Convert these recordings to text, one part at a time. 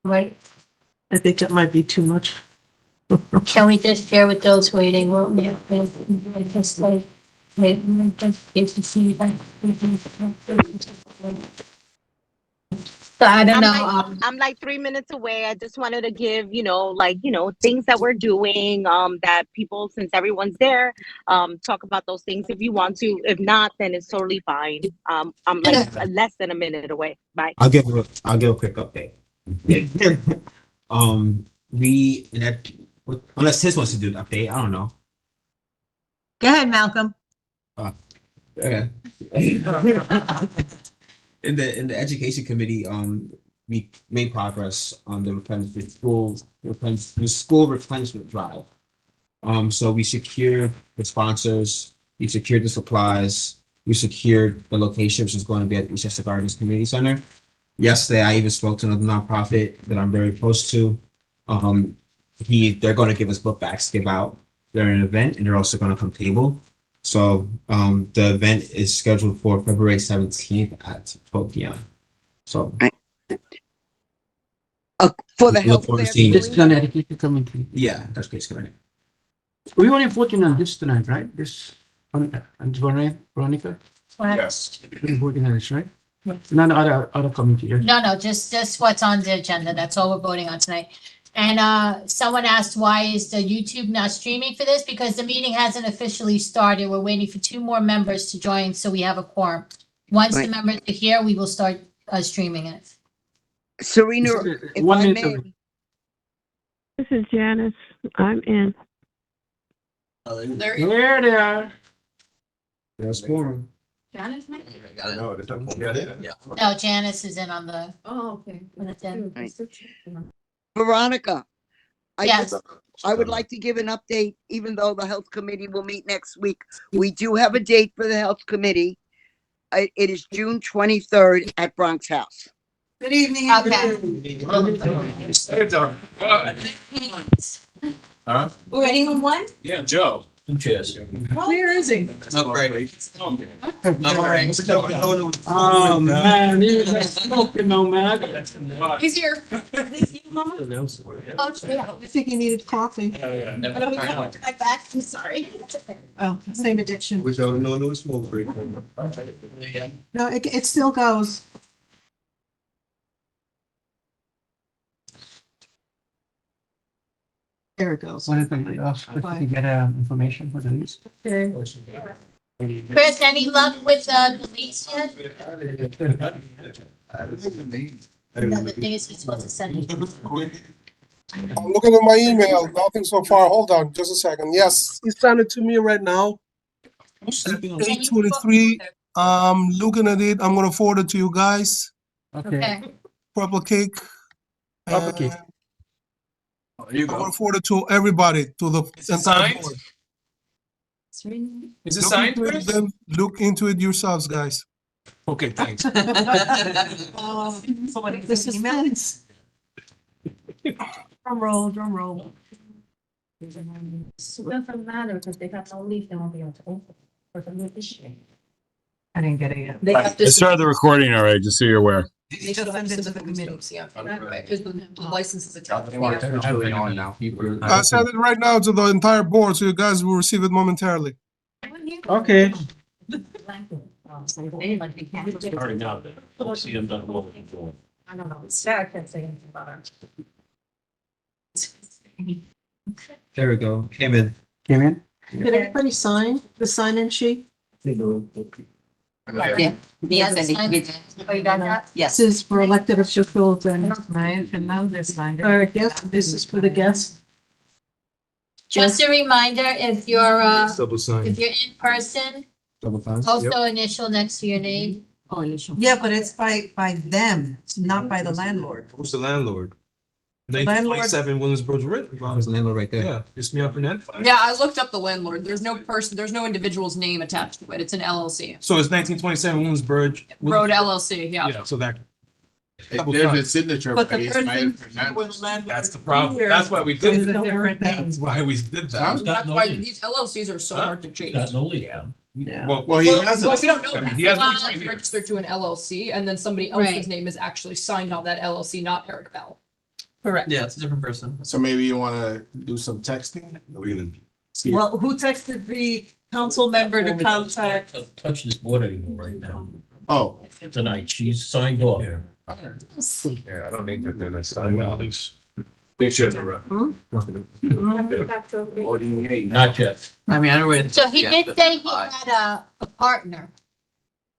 Right, I think that might be too much. can we just share with those waiting? Well, yeah, just like, wait, just get to see that. So I don't I'm know, like I'm like 3 minutes away. I just wanted to give, things that we're doing, that people, since everyone's there, talk about those things if you want to. If not, then it's totally fine. I'm like less than a minute away. Bye. I'll give a quick update. We unless his wants to do the update, I don't know. Go ahead, Malcolm. Okay. In the education committee, we made progress on the school replenishment drive. So we secured the sponsors, we secured the supplies, we secured the location, which is going to be at Eastchester Gardens Community Center. Yesterday, I even spoke to another nonprofit that I'm very close to. They're going to give us book bags to give out during an event, and they're also going to come table. So the event is scheduled for February 17th at 12 p.m. So For the look health forward to fair. seeing This you. Connecticut to come in. Yeah, that's basically right. We only voting on this tonight, right? This on Veronica. Yes. We're voting on this, right? None other committee. Right? No, just what's on the agenda. That's all we're voting on tonight. And someone asked, why is the YouTube not streaming for this? Because the meeting hasn't officially started. We're waiting for 2 more members to join, so we have a quorum. Once the Right. members are here, we will start streaming it. Serena, if One I minute. may, away. This is Janice. I'm in. There they are. That's forum. Janice? No, No, Janice is in on the. Oh, okay. Right. Veronica, Yes. I would like to give an update, even though the health committee will meet next week. We do have a date for the health committee. It is June 23rd at Bronx House. Good evening. Okay. Huh? We're ready on one? Yeah, Joe. Cheers. Where is he? Not great. Oh man, he was like smoking, no man. He's here. Oh, yeah. I think he needed coffee. My back, I'm sorry. Oh, same addiction. Which no smoke break. No, it still goes. There it goes. What is it? Get information for the lease. Chris, any luck with the lease yet? No, the thing is, we're supposed to send it. I'm looking at my email. Nothing so far. Hold on, just a second. Yes, he sent it to me right now. 8:23. Looking at it. I'm gonna forward it to you guys. Okay. Purple cake. Purple cake. There you I'm go. gonna forward it to everybody, to the Is it entire signed? board. Is it Look signed, into it, Chris? then look into it yourselves, guys. Okay, thanks. This is Vince. Drum roll, drum roll. It doesn't matter because they got no leaf, they won't be able to open for the new issue. I didn't get it yet. They have I started the recording already, just so you're aware. They just send it to the committee. Yeah. Because the license is attached. I sent it right now to the entire board, so you guys will receive it momentarily. Okay. Already now, then. See them done well. I don't know. Sarah can't say anything about it. There we go. Came in. Came in? Did everybody sign the sign-in sheet? Yeah. Oh, you got that? This is for elected officials and, And now they're signed. or guest, this is for the guests. Just a reminder, if you're Double sign. if you're in person, Double sign. also initial next to your name. Yeah, but it's by them, not by the landlord. Who's the landlord? Landlord- 1927 Williamsburg River. There's the landlord right there. Yeah, just me up and then. Yeah, I looked up the landlord. There's no person, there's no individual's name attached to it. It's an LLC. So it's 1927 Williamsburg. Road LLC, yeah. Yeah, so that. There's a signature But the page, person right? where the landlord That's the problem. here That's why we is did a it. different name. That's why we did that. That's why these LLCs are so hard to change. Yeah. Well, he has Well, a. we don't know. I mean, that. he has Well, one it's here. registered to an LLC and then somebody else's Right. name is actually signed on that LLC, not Eric Bell. Correct. Yeah, it's a different person. So maybe you wanna do some texting? We're gonna. see. Well, who texted the council member to contact? Don't touch this board anymore right now. Oh. Tonight, she's signed off. Yeah, I don't think that they're gonna sign all these. They should. Not yet. I mean, I don't really. So he did say he had a partner.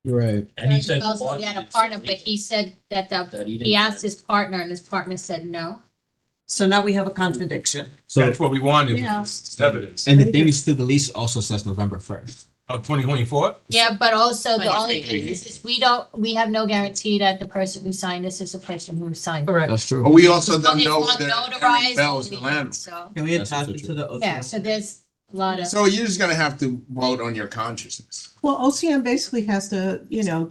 Right. And he said. Also, he had a partner, but he said that he asked his partner and his partner said no. So now we have a contradiction. So, That's what we wanted. Yeah. Evidence. and the thing is, still, the lease also says November 1st. Of 2024? Yeah, but also the only thing is we have no guarantee that the person who signed this is the person who signed. Correct. That's true. But we also It's don't know not that notarized, Bell's the anything, landlord. so, Can we That's attach also it to true. the? yeah, so there's a lot of. So you're just gonna have to vote on your consciousness. Well, OCM basically has to, They're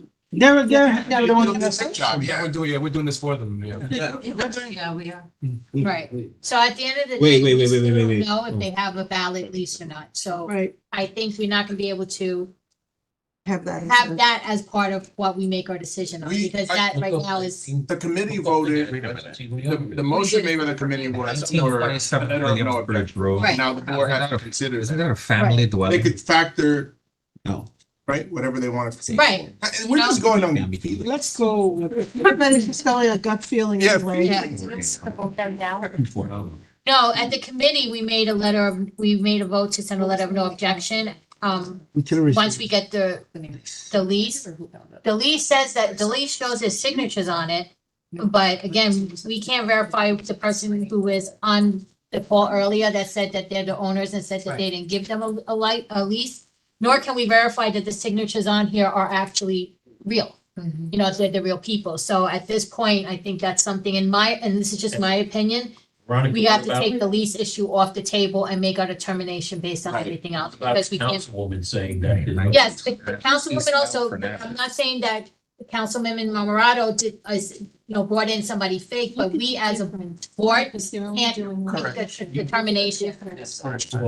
You're doing a good job, Yeah, yeah. we're doing this for them, yeah. Yeah, we are. Right. So at the end of the day. Wait. we still don't know if they have a valid lease or not. So right, I think we're not gonna be able to have that. have that as part of what we make our decision on, because that right now is. The committee voted, the motion made by the committee was for letter of no objection. Right. Now the board has to consider Isn't that. that a family They dwelling? could factor, No. right, whatever they want to. Right. We're just going on. Let's go. Everybody's just going a gut feeling Yeah. anyway. Yeah. No, at the committee, we made a vote to send a letter of no objection. Once we get the lease. The lease says that, the lease shows his signatures on it. But again, we can't verify the person who was on the call earlier that said that they're the owners and said that they didn't give them a lease. Nor can we verify that the signatures on here are actually real. You know, if they're the real people. So at this point, I think that's something and this is just my opinion. We have to take the lease issue off the table and make our determination based on Right. everything else, because we can't. Councilwoman saying that. Yes, the councilwoman also, I'm not saying that the councilman Mamarato brought in somebody fake, but we as a board can't make the determination.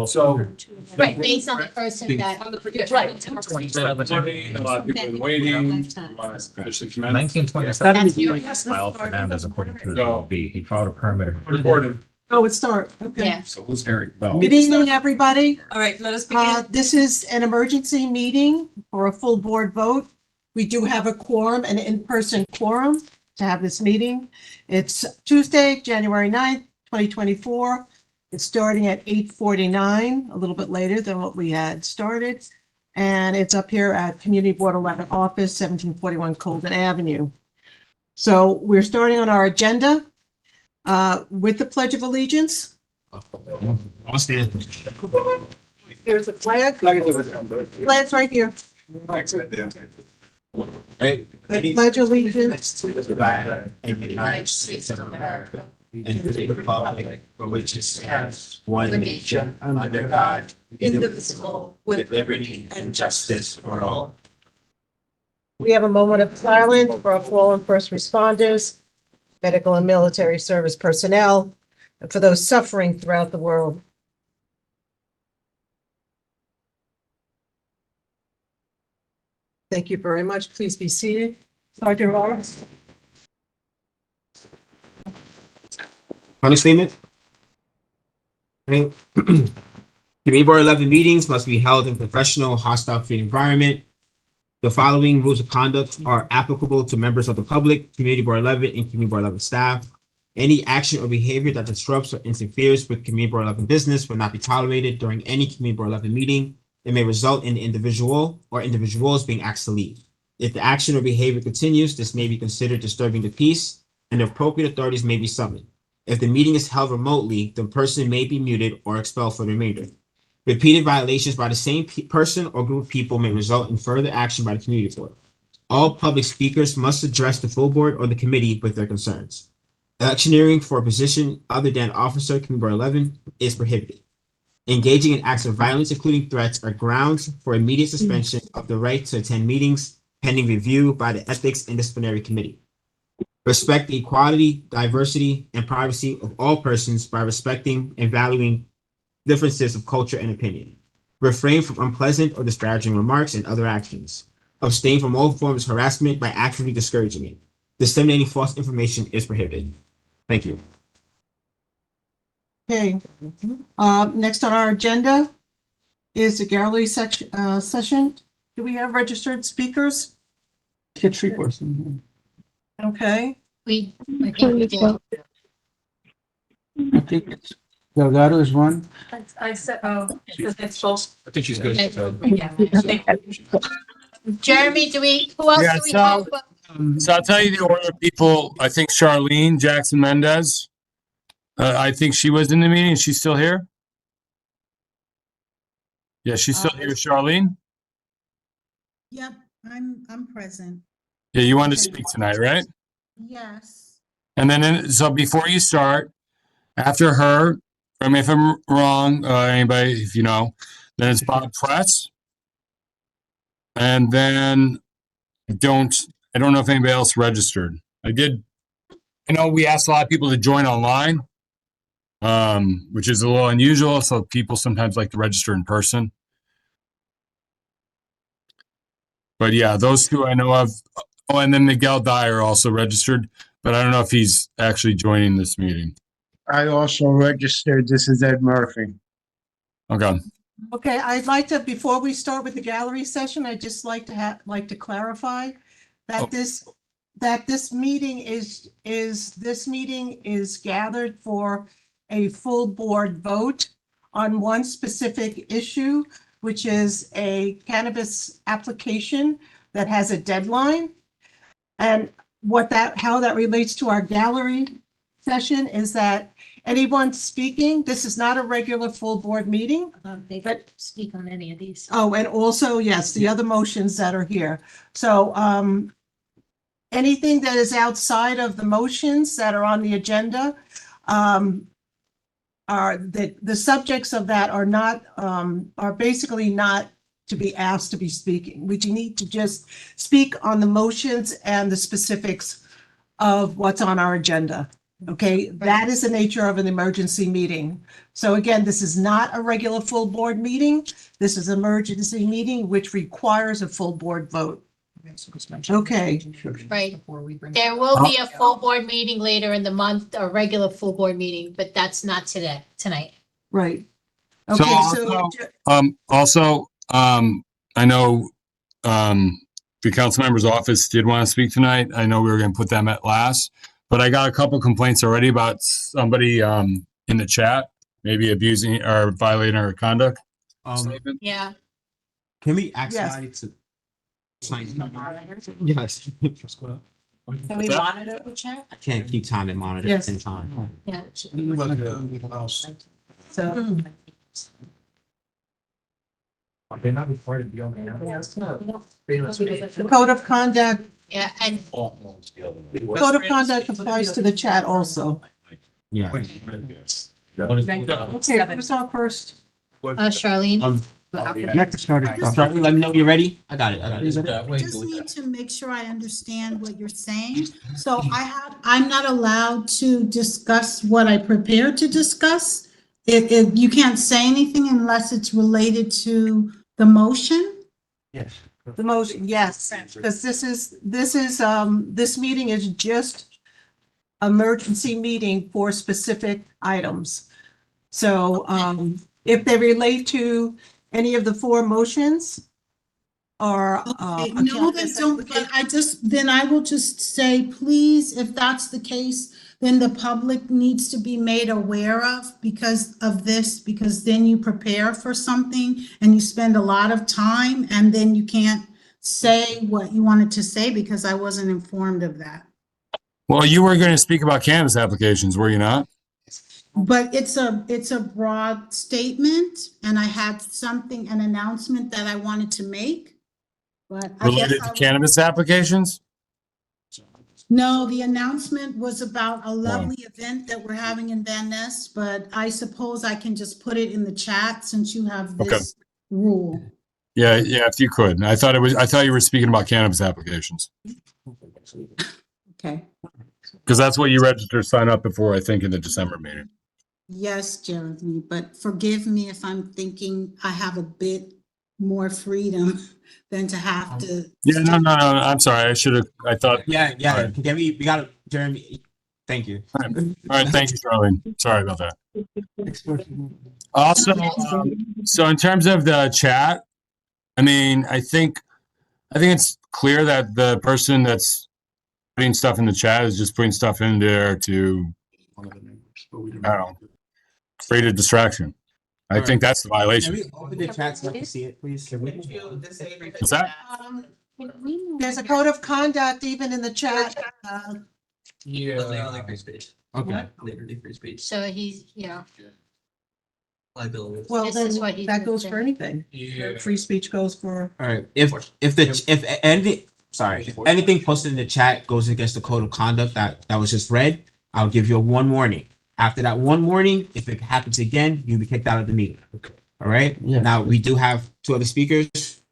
So. Right, based on the person that, right. 27. Waiting. 1927. That's your- Filed Fernandez according to the No. OB. He filed a permit. Recorded. Oh, it start. Okay. Yeah. So who's Eric Bell? Good evening, everybody. All right, let us begin. This is an emergency meeting for a full board vote. We do have a quorum, an in-person quorum to have this meeting. It's Tuesday, January 9th, 2024. It's starting at 8:49, a little bit later than what we had started. And it's up here at Community Board 11 Office, 1741 Colden Avenue. So we're starting on our agenda with the Pledge of Allegiance. I'll stand. There's a flag. Flag's right here. Hey. Pledge allegiance. To the flag of the United States of America and to the republic for which it stands, one nation, under God, indivisible, with liberty and justice for all. We have a moment of silence for our fallen first responders, medical and military service personnel, and for those suffering throughout the world. Thank you very much. Please be seated. Sergeant Rollins. Final statement. Right. Community Board 11 meetings must be held in a professional, hostile-free environment. The following rules of conduct are applicable to members of the public, Community Board 11, and Community Board 11 staff. Any action or behavior that disrupts or interferes with Community Board 11 business will not be tolerated during any Community Board 11 meeting. It may result in the individual or individuals being asked to leave. If the action or behavior continues, this may be considered disturbing the peace, and the appropriate authorities may be summoned. If the meeting is held remotely, the person may be muted or expelled for the remainder. Repeated violations by the same person or group of people may result in further action by the community board. All public speakers must address the full board or the committee with their concerns. Electioneering for a position other than officer, Community Board 11, is prohibited. Engaging in acts of violence, including threats, are grounds for immediate suspension of the right to attend meetings pending review by the Ethics and Disciplinary Committee. Respect the equality, diversity, and privacy of all persons by respecting and valuing differences of culture and opinion. Refrain from unpleasant or disparaging remarks and other actions. Abstain from all forms of harassment by actively discouraging it. Disseminating false information is prohibited. Thank you. Okay, next on our agenda is the gallery session. Do we have registered speakers? Get three person. Okay, I think we do. I think it's Delgado is one. I said, it's supposed. I think she's good. Jeremy, who else Yeah, do we so- have? So I'll tell you the order of people. I think Charlene Jackson Mendez. I think she was in the meeting. Is she still here? Yeah, she's still here. Charlene? Yep, I'm present. Yeah, you wanted to speak tonight, right? Yes. And then, so before you start, after her, I mean, if I'm wrong, anybody, if you know, then it's Bob Press. And then I don't know if anybody else registered. I know we asked a lot of people to join online, which is a little unusual. So people sometimes like to register in person. But yeah, those two I know of. Oh, and then Miguel Dyer also registered, but I don't know if he's actually joining this meeting. I also registered. This is Ed Murphy. Okay. okay, I'd like to, before we start with the gallery session, I'd just like to clarify that this meeting is gathered for a full board vote on one specific issue, which is a cannabis application that has a deadline. And how that relates to our gallery session is that anyone speaking, this is not a regular full board meeting. They could speak on any of these. Oh, and also, yes, the other motions that are here. So, anything that is outside of the motions that are on the agenda, are the subjects of that are not, are basically not to be asked to be speaking. We need to just speak on the motions and the specifics of what's on our agenda. Okay, that is the nature of an emergency meeting. So again, this is not a regular full board meeting. This is an emergency meeting, which requires a full board vote. Okay. Right. There will be a full board meeting later in the month, a regular full board meeting, but that's not tonight. Right. So Okay, also, I know, the council member's office did want to speak tonight. I know we were going to put them at last, but I got a couple complaints already about somebody, in the chat, maybe abusing or violating our conduct. statement. Yeah. Can we Yes. expedite to sign? Yes. Can we monitor the chat? I can't keep time and monitor Yes. at the same time. Yeah. so, They're not required to be on the code of conduct, Yeah, and code of conduct applies to the chat also. Yeah. Okay, who's on first? Charlene. Next started. Let me know when you're ready. I got it. I just need to make sure I understand what you're saying. So I'm not allowed to discuss what I prepared to discuss. If you can't say anything unless it's related to the motion. Yes. The motion, yes, because this meeting is just emergency meeting for specific items. So, if they relate to any of the four motions or, No, they don't, but then I will just say, please, if that's the case, then the public needs to be made aware of because of this, because then you prepare for something and you spend a lot of time and then you can't say what you wanted to say because I wasn't informed of that. Well, you were going to speak about cannabis applications, were you not? But it's a broad statement and I had an announcement that I wanted to make. But I guess Related to cannabis applications? No, the announcement was about a lovely event that we're having in Van Ness, but I suppose I can just put it in the chat since you have this rule. Yeah, if you could. I thought you were speaking about cannabis applications. Okay. Because that's what you registered to sign up before, I think, in the December meeting. Yes, Jeremy, but forgive me if I'm thinking I have a bit more freedom than to have to. Yeah, no. I'm sorry. I thought. Yeah. Can we got Jeremy. Thank you. All right, thank you, Charlene. Sorry about that. Also, so in terms of the chat, I mean, I think it's clear that the person that's putting stuff in the chat is just putting stuff in there to, I don't know, create a distraction. I think that's the Can violation. we open the chat so I can see it, please? Can we? What's that? There's a code of conduct even in the chat. Yeah. Okay. So he's, you know, Well, This then is what he's that goes saying. for anything. Yeah. Free speech goes for. All right. If anything posted in the chat goes against the code of conduct that was just read, I'll give you one warning. After that one warning, if it happens again, you'll be kicked out of the meeting. All right. Yeah. Now we do have two other speakers.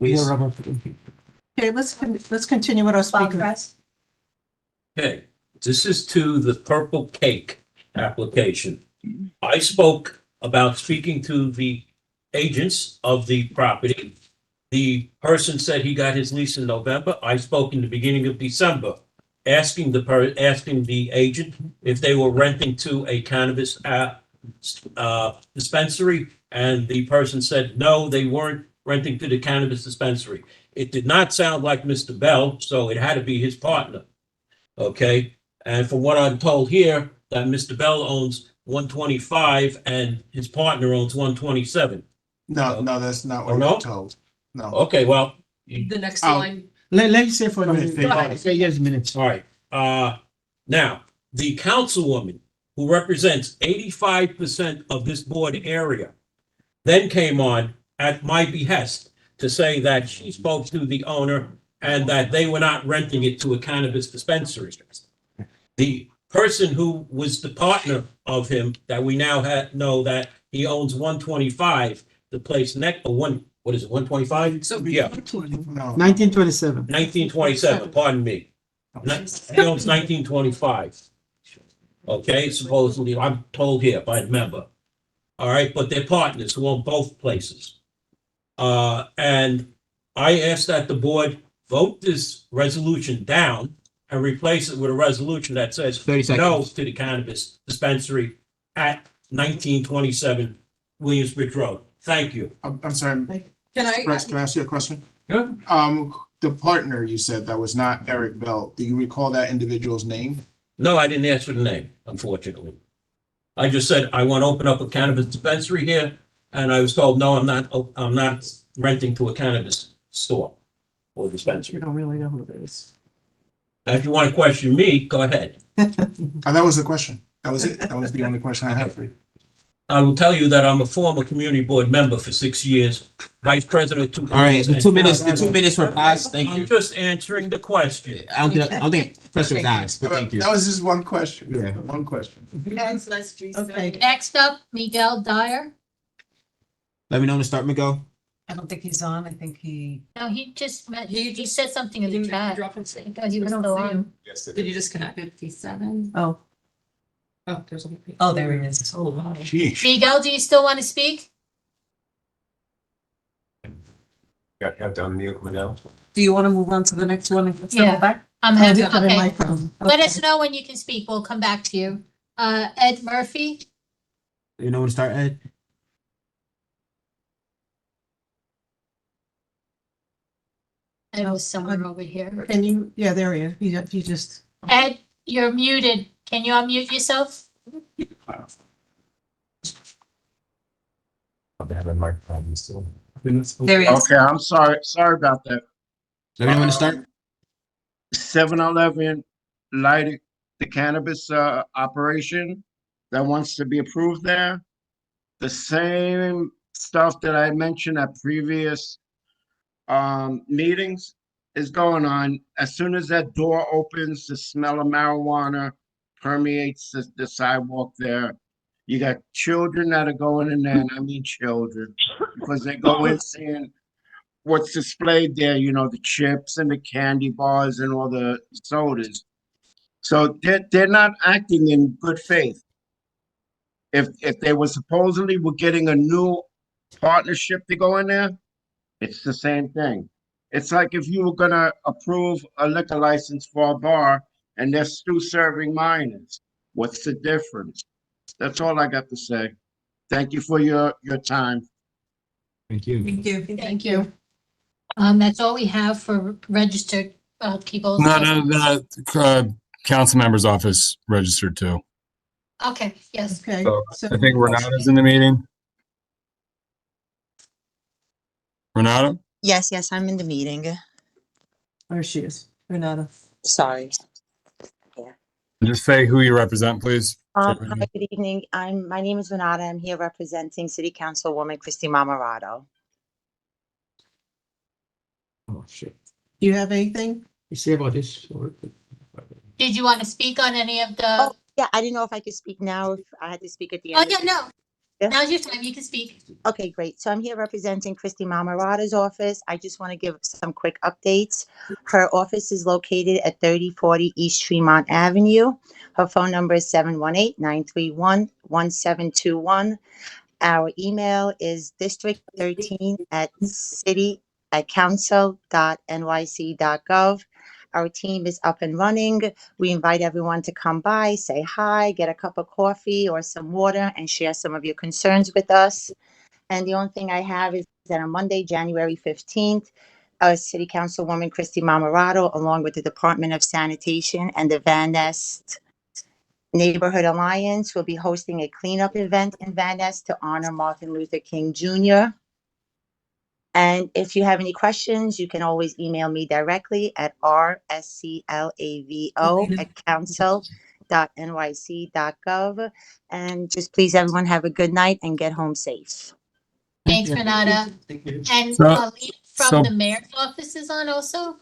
Please. Okay, let's continue with our speakers. Okay, this is to the Purple Cake application. I spoke about speaking to the agents of the property. The person said he got his lease in November. I spoke in the beginning of December, asking the agent if they were renting to a cannabis dispensary, and the person said no, they weren't renting to the cannabis dispensary. It did not sound like Mr. Bell, so it had to be his partner. Okay, and from what I'm told here, that Mr. Bell owns 125 and his partner owns 127. No, that's not Oh, what no? I'm told. No. Okay, well, The next Oh. line. Let's say for a Go ahead, minute. Faye. Say yes, minutes. all right. Now, the councilwoman who represents 85% of this board area then came on at my behest to say that she spoke to the owner and that they were not renting it to a cannabis dispensary. The person who was the partner of him that we now know that he owns 125, the place next, what is it, 125? So Yeah, No. 1927. 1927, pardon me. He owns 1925. Okay, supposedly, I'm told here by the member. All right, but they're partners who own both places. And I asked that the board vote this resolution down and replace it with a resolution that says 30 seconds. no to the cannabis dispensary at 1927 Williamsbridge Road. Thank you. I'm sorry, Can I? Rex, can I ask you a question? Yeah. The partner you said that was not Eric Bell, do you recall that individual's name? No, I didn't ask for the name, unfortunately. I just said, I want to open up a cannabis dispensary here, and I was told, no, I'm not renting to a cannabis store or dispensary. You don't really know who it is. If you want to question me, go ahead. That was the question. That was it. That was the only question I had for you. I will tell you that I'm a former community board member for 6 years, vice president. All right. The 2 minutes were passed. Thank I'm you. just answering the question. I don't think the question was asked, but thank you. That was just one question. Yeah. One question. Okay. next up, Miguel Dyer. Let me know when to start, Miguel. I don't think he's on. I think he. No, he just met, he said something in the chat. Drop and Because he was still on. Did you disconnect? 57. Oh, Oh, there's a. Oh, there he is. Oh, wow. Sheesh. Miguel, do you still want to speak? Got done mute now. Do you want to move on to the next one? and Yeah. go back? I'm I'll happy, do it in my okay. phone. Let us know when you can speak. We'll come back to you. Ed Murphy, You know when to start, Ed? Ed was somewhere over here. Can you, yeah, there he is. He just, Ed, you're muted. Can you unmute yourself? There he is. Okay, I'm sorry about that. Let me know when to start. 7-Eleven lighted the cannabis operation that wants to be approved there. The same stuff that I mentioned at previous meetings is going on. As soon as that door opens, the smell of marijuana permeates the sidewalk there. You got children that are going in there, and I mean children, because they go in seeing what's displayed there, you know, the chips and the candy bars and all the sodas. So they're not acting in good faith. If they were supposedly were getting a new partnership to go in there, it's the same thing. It's like if you were gonna approve a liquor license for a bar and they're still serving minors. What's the difference? That's all I got to say. Thank you for your time. Thank you. Thank you. Thank you. That's all we have for registered people. No, the council member's office registered too. Okay, yes. Okay, So so I think Renata's in the meeting. Renata? Yes, yes, I'm in the meeting. there she is, Renata. Sorry. Just say who you represent, please. Hi, good evening. My name is Renata. I'm here representing City Councilwoman Christy Marmorato. Oh, shit. Do you have anything? You say about this? Or... Did you want to speak on any of the? Oh, yeah, I didn't know if I could speak now, if I had to speak at the Oh, end. yeah, no. Yeah. Now's your time. You can speak. Okay, great. So I'm here representing Christy Marmorato's office. I just want to give some quick updates. Her office is located at 3040 East Tremont Avenue. Her phone number is 718-931-1721. Our email is district13@council.nyc.gov. Our team is up and running. We invite everyone to come by, say hi, get a cup of coffee or some water, and share some of your concerns with us. And the only thing I have is that on Monday, January 15th, City Councilwoman Christy Marmorato, along with the Department of Sanitation and the Van Nest Neighborhood Alliance, will be hosting a cleanup event in Van Nest to honor Martin Luther King Jr. And if you have any questions, you can always email me directly at rsclavo@council.nyc.gov. And just please, everyone, have a good night and get home safe. Thanks, Renata. Thank you. And So- Lee from the mayor's office is on also?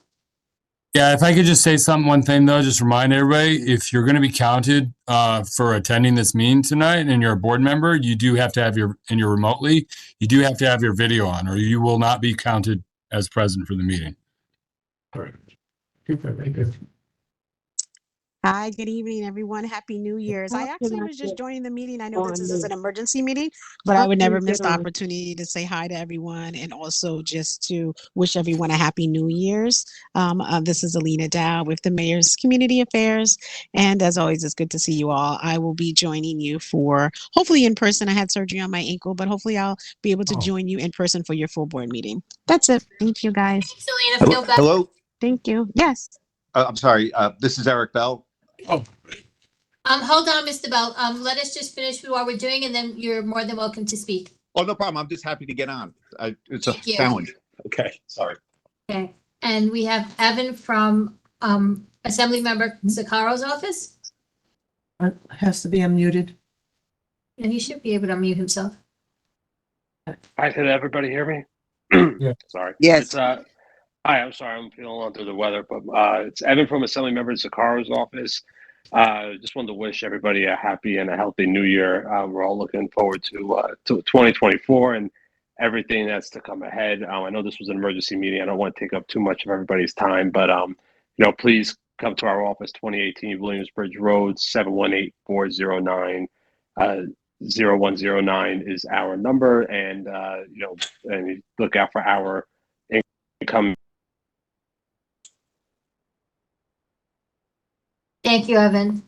Yeah, if I could just say one thing though, just remind everybody, if you're going to be counted for attending this meeting tonight and you're a board member, you do have to have and you're remotely, you do have to have your video on or you will not be counted as present for the meeting. All right. Super, very good. Hi, good evening, everyone. Happy New Year's. I actually was just joining the meeting. I know this is an emergency meeting, but I would never miss the opportunity to say hi to everyone and also just to wish everyone a happy New Year's. This is Alina Dow with the Mayor's Community Affairs. And as always, it's good to see you all. I will be joining you for hopefully in person. I had surgery on my ankle, but hopefully I'll be able to join you in person for your full board meeting. That's it. Thank you, guys. Thanks, Elena. Feel better. Hello, Thank you. Yes. I'm sorry. This is Eric Bell. Oh, Hold on, Mr. Bell. Let us just finish what we're doing and then you're more than welcome to speak. Oh, no problem. I'm just happy to get on. It's a Thank you. challenge. Okay, sorry. Okay. And we have Evan from Assembly Member Zaccaro's office. Has to be unmuted. And he should be able to unmute himself. Hi, can everybody hear me? Yeah. Sorry. Yes. It's, hi, I'm sorry, I'm feeling under the weather, but it's Evan from Assembly Member Zaccaro's office. Just wanted to wish everybody a happy and a healthy New Year. We're all looking forward to 2024 and everything that's to come ahead. I know this was an emergency meeting. I don't want to take up too much of everybody's time, but please come to our office, 2018 Williamsbridge Road, 718-409-0109 is our number, and and look out for our income. Thank you, Evan.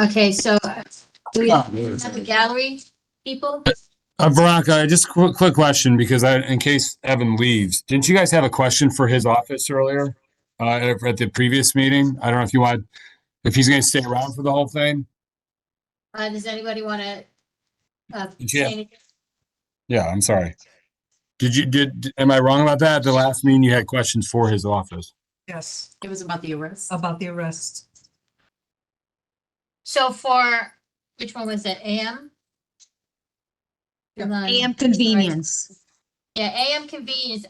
Okay, so do we have the gallery people? Veronica, just quick question because in case Evan leaves, didn't you guys have a question for his office earlier at the previous meeting? I don't know if he's going to stay around for the whole thing. Does anybody want to Yeah. say anything? Yeah, I'm sorry. Am I wrong about that? At the last meeting, you had questions for his office. Yes, It was about the arrest. about the arrest. So for, which one was it, AM? AM convenience. Yeah, AM convenience.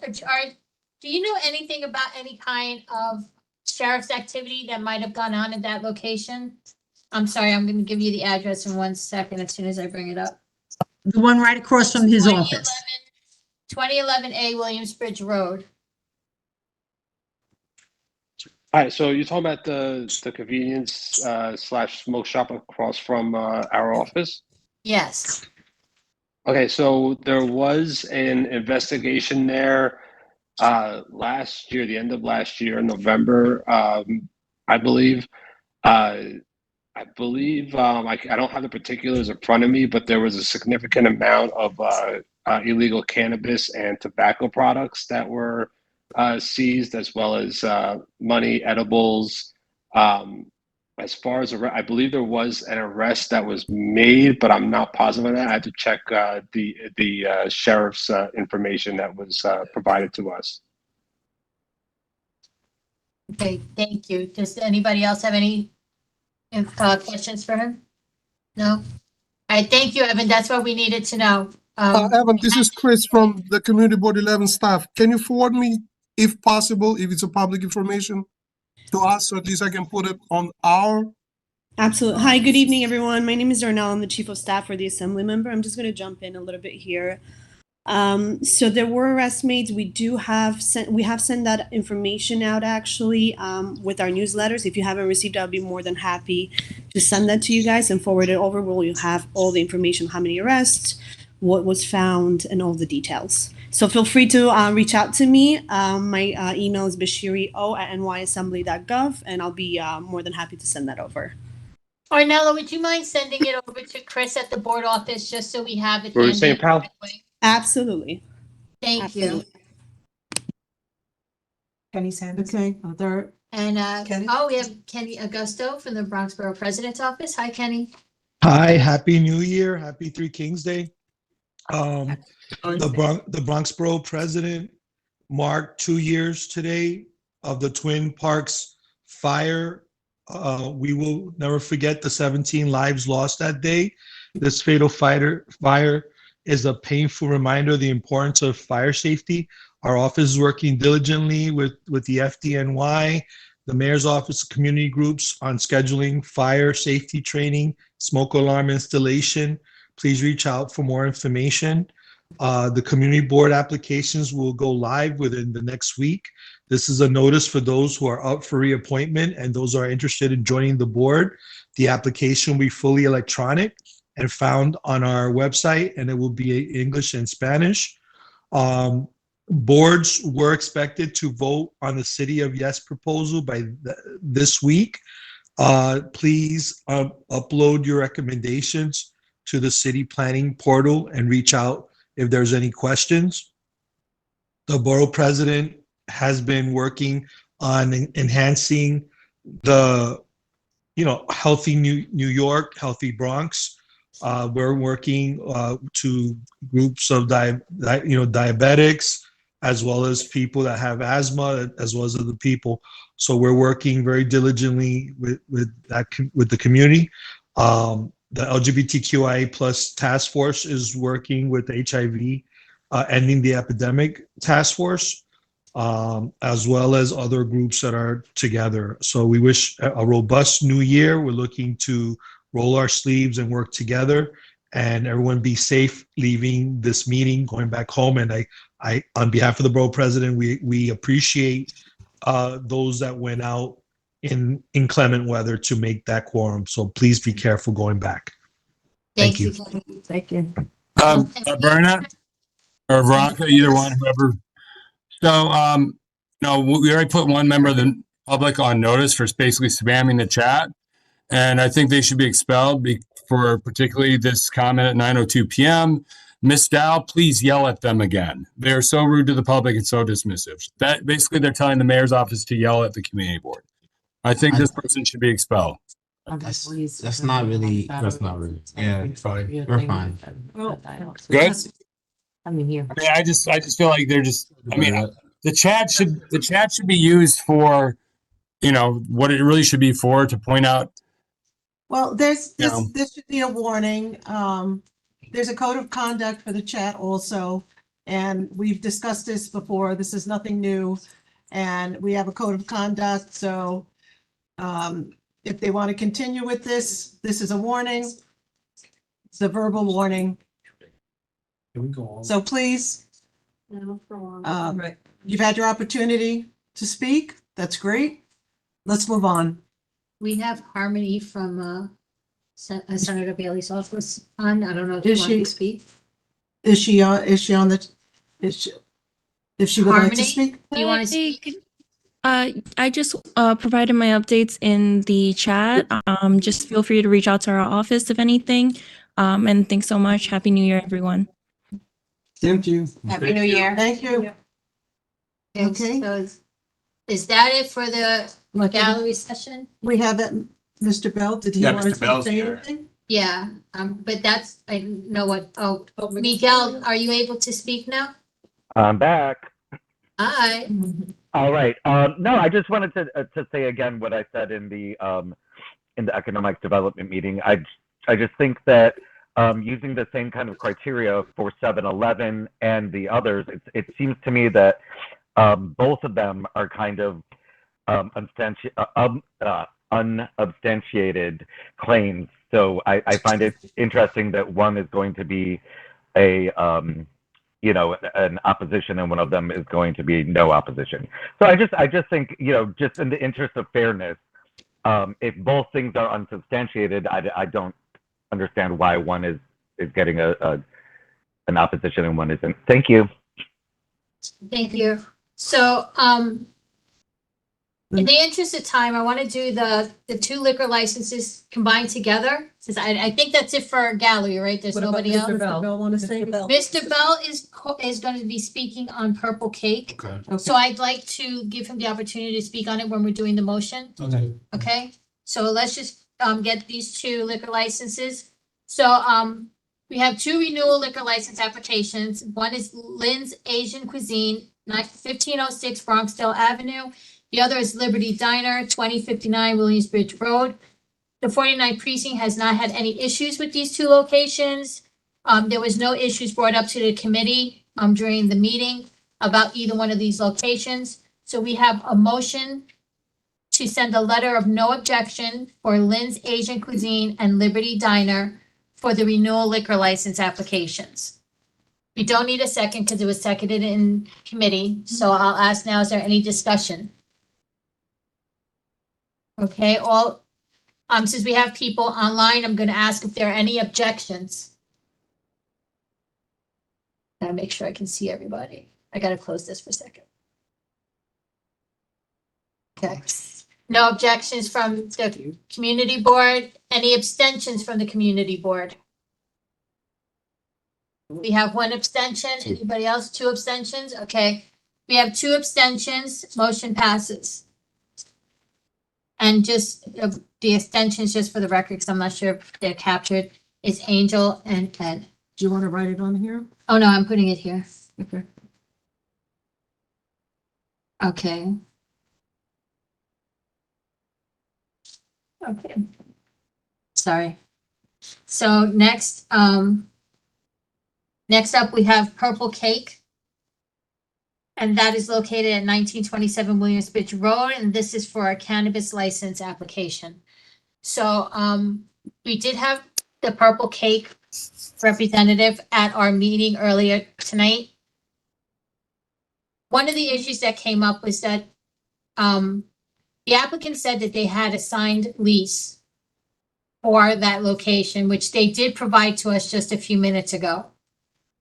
Do you know anything about any kind of sheriff's activity that might have gone on at that location? I'm sorry, I'm going to give you the address in 1 second as soon as I bring it up. The one right across from his office. 2011A Williamsbridge Road. All right, so you're talking about the convenience slash smoke shop across from our office? Yes. Okay, so there was an investigation there last year, the end of last year, November, I believe. I believe I don't have the particulars in front of me, but there was a significant amount of illegal cannabis and tobacco products that were seized, as well as money, edibles. As far as I believe there was an arrest that was made, but I'm not positive on that. I had to check the sheriff's information that was provided to us. Okay, thank you. Does anybody else have any questions for him? No? All right, thank you, Evan. That's what we needed to know. Evan, this is Chris from the Community Board 11 staff. Can you forward me, if possible, if it's a public information, to us, so at least I can put it on our? Absolutely. Hi, good evening, everyone. My name is Darnell. I'm the Chief of Staff for the Assembly Member. I'm just going to jump in a little bit here. So there were arrests made. We have sent that information out actually with our newsletters. If you haven't received, I'll be more than happy to send that to you guys and forward it over. Where you have all the information, how many arrests, what was found, and all the details. So feel free to reach out to me. My email is bashiri@nyassembly.gov, and I'll be more than happy to send that over. Ornella, would you mind sending it over to Chris at the board office, just so we have it? What were you saying, pal? Absolutely. Thank you. Kenny Sanders. Okay, other. And Kenny? we have Kenny Augusto from the Bronx Borough President's Office. Hi, Kenny. Hi, Happy New Year. Happy Three Kings Day. The Bronx Borough President marked 2 years today of the Twin Parks fire. We will never forget the 17 lives lost that day. This fatal fire is a painful reminder of the importance of fire safety. Our office is working diligently with the FDNY, the Mayor's Office, community groups on scheduling fire safety training, smoke alarm installation. Please reach out for more information. The community board applications will go live within the next week. This is a notice for those who are up for reappointment and those who are interested in joining the board. The application will be fully electronic and found on our website, and it will be English and Spanish. Boards were expected to vote on the City of Yes proposal by this week. Please upload your recommendations to the city planning portal and reach out if there's any questions. The borough president has been working on enhancing the, healthy New York, healthy Bronx. We're working to groups of diabetics, as well as people that have asthma, as well as other people. So we're working very diligently with the community. The LGBTQIA+ task force is working with HIV Ending the Epidemic task force, as well as other groups that are together. So we wish a robust new year. We're looking to roll our sleeves and work together, and everyone be safe leaving this meeting, going back home. And I on behalf of the borough president, we appreciate those that went out in inclement weather to make that quorum. So please be careful going back. Thank you. Thank you. Berna or Veronica, either one, whoever. So, no, we already put one member of the public on notice for basically spamming the chat, and I think they should be expelled for particularly this comment at 9:02 p.m. Miss Dow, please yell at them again. They're so rude to the public and so dismissive. That basically they're telling the mayor's office to yell at the community board. I think this person should be expelled. That's not really. Yeah, fine. We're fine. Good. I mean, I just feel like they're just. I mean, the chat should be used for, what it really should be for, to point out. Well, this should be a warning. There's a code of conduct for the chat also, and we've discussed this before. This is nothing new, and we have a code of conduct. So if they want to continue with this is a warning. It's a verbal warning. So please, you've had your opportunity to speak. That's great. Let's move on. We have Harmony from Senator Bailey's office on. I don't know if Is you want she- to speak. If she would like to Harmony? speak? Do you want to speak? I just provided my updates in the chat. Just feel free to reach out to our office if anything. And thanks so much. Happy New Year, everyone. Thank you. Happy New Year. Thank you. Okay, so is that it for the gallery session? We have that, Mr. Bell, did he Yeah, want Mr. to Bell's say here. anything? Yeah, but that's, I know what, oh, Miguel, are you able to speak now? I'm back. Hi. All right. No, I just wanted to say again what I said in the economic development meeting. I just think that using the same kind of criteria for 7-Eleven and the others, it seems to me that both of them are kind of unsubstantiated claims. So I find it interesting that one is going to be a an opposition, and one of them is going to be no opposition. So I just think, just in the interest of fairness, if both things are unsubstantiated, I don't understand why one is getting an opposition and one isn't. Thank you. Thank you. So, in the interest of time, I want to do the two liquor licenses combined together. Since I think that's it for gallery, right? There's nobody else. Mr. Bell want to say? Mr. Bell is going to be speaking on Purple Cake. Okay. So I'd like to give him the opportunity to speak on it when we're doing the motion. Okay. Okay, so let's just get these two liquor licenses. So we have two renewal liquor license applications. One is Lynn's Asian Cuisine, 1506 Bronxdale Avenue. The other is Liberty Diner, 2059 Williamsbridge Road. The 49th precinct has not had any issues with these two locations. There was no issues brought up to the committee during the meeting about either one of these locations. So we have a motion to send a letter of no objection for Lynn's Asian Cuisine and Liberty Diner for the renewal liquor license applications. We don't need a second because it was seconded in committee. So I'll ask now, is there any discussion? Okay, since we have people online, I'm going to ask if there are any objections. Gotta make sure I can see everybody. I gotta close this for a second. Okay, no objections from the community board. Any abstentions from the community board? We have one abstention. Anybody else? Two abstentions? Okay, we have two abstentions. Motion passes. And just the extensions, just for the record, because I'm not sure if they're captured, is Angel and Ed. Do you want to write it on here? Oh, no, I'm putting it here. Okay. Okay. Okay. Sorry. So next up we have Purple Cake. And that is located at 1927 Williamsbridge Road, and this is for a cannabis license application. So we did have the Purple Cake representative at our meeting earlier tonight. One of the issues that came up was that the applicant said that they had a signed lease for that location, which they did provide to us just a few minutes ago.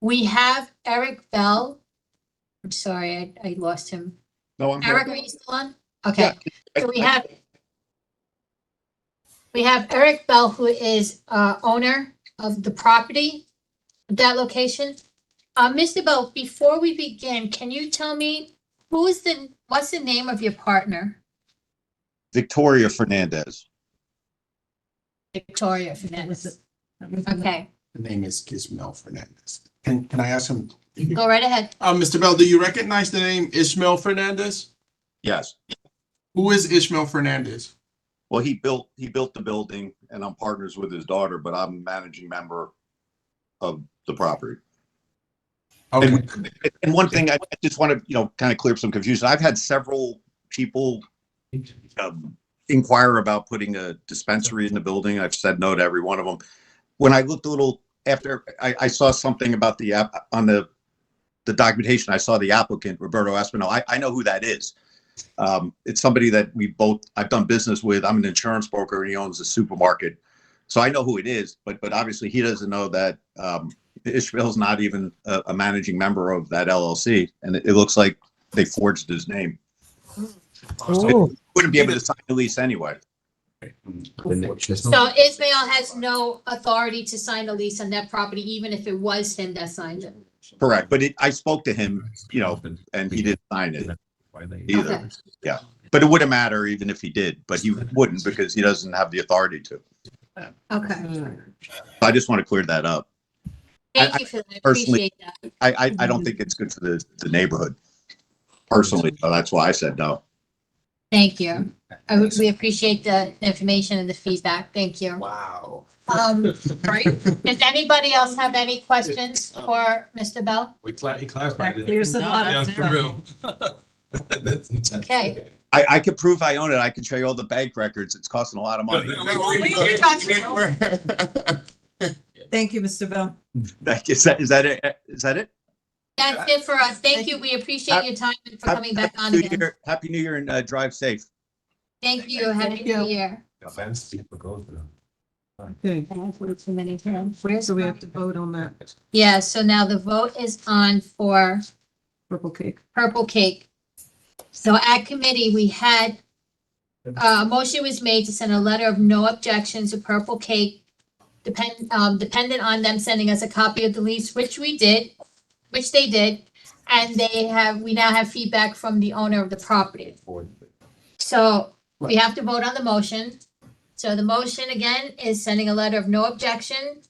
We have Eric Bell. I'm sorry, I lost him. No, I'm Eric, here. are you still on? Okay. So we have Eric Bell, who is owner of the property, that location. Mr. Bell, before we begin, can you tell me what's the name of your partner? Victoria Fernandez. Victoria Fernandez. Okay, The name is Ismael Fernandez. Can I ask him? go right ahead. Mr. Bell, do you recognize the name Ismael Fernandez? Yes. Who is Ismael Fernandez? Well, he built the building, and I'm partners with his daughter, but I'm a managing member of the property. Okay. And one thing I just want to, kind of clear up some confusion. I've had several people inquire about putting a dispensary in the building. I've said no to every one of them. When I looked a little after, I saw something about the app on the documentation. I saw the applicant, Roberto Espinal. I know who that is. It's somebody that I've done business with. I'm an insurance broker and he owns a supermarket. So I know who it is, but obviously he doesn't know that Ishmael's not even a managing member of that LLC. And it looks like they forged his name. Oh. Wouldn't be able to sign the lease anyway. So Ismail has no authority to sign a lease on that property, even if it was him that signed it. Correct, but I spoke to him, and he didn't sign it either. Okay. Yeah, but it wouldn't matter even if he did, but he wouldn't because he doesn't have the authority to. Okay. I just want to clear that up. Thank you for that. I Personally, appreciate that. I don't think it's good for the neighborhood. Personally, so that's why I said no. Thank you. We appreciate the information and the feedback. Thank you. Wow. Right. Does anybody else have any questions for Mr. Bell? He clarified it. There's a lot of Yeah, for real. Okay. I could prove I own it. I can show you all the bank records. It's costing a lot of money. Thank you, Mr. Bell. Is that it? Is that it? That's it for us. Thank you. We appreciate your time and for coming back on again. Happy New Year and drive safe. Thank you. Happy New Year. Okay. So we have to vote on that. Yeah, so now the vote is on for Purple cake. Purple Cake. So at committee, we had, a motion was made to send a letter of no objection to Purple Cake, dependent on them sending us a copy of the lease, which they did. And we now have feedback from the owner of the property. So we have to vote on the motion. So the motion again is sending a letter of no objection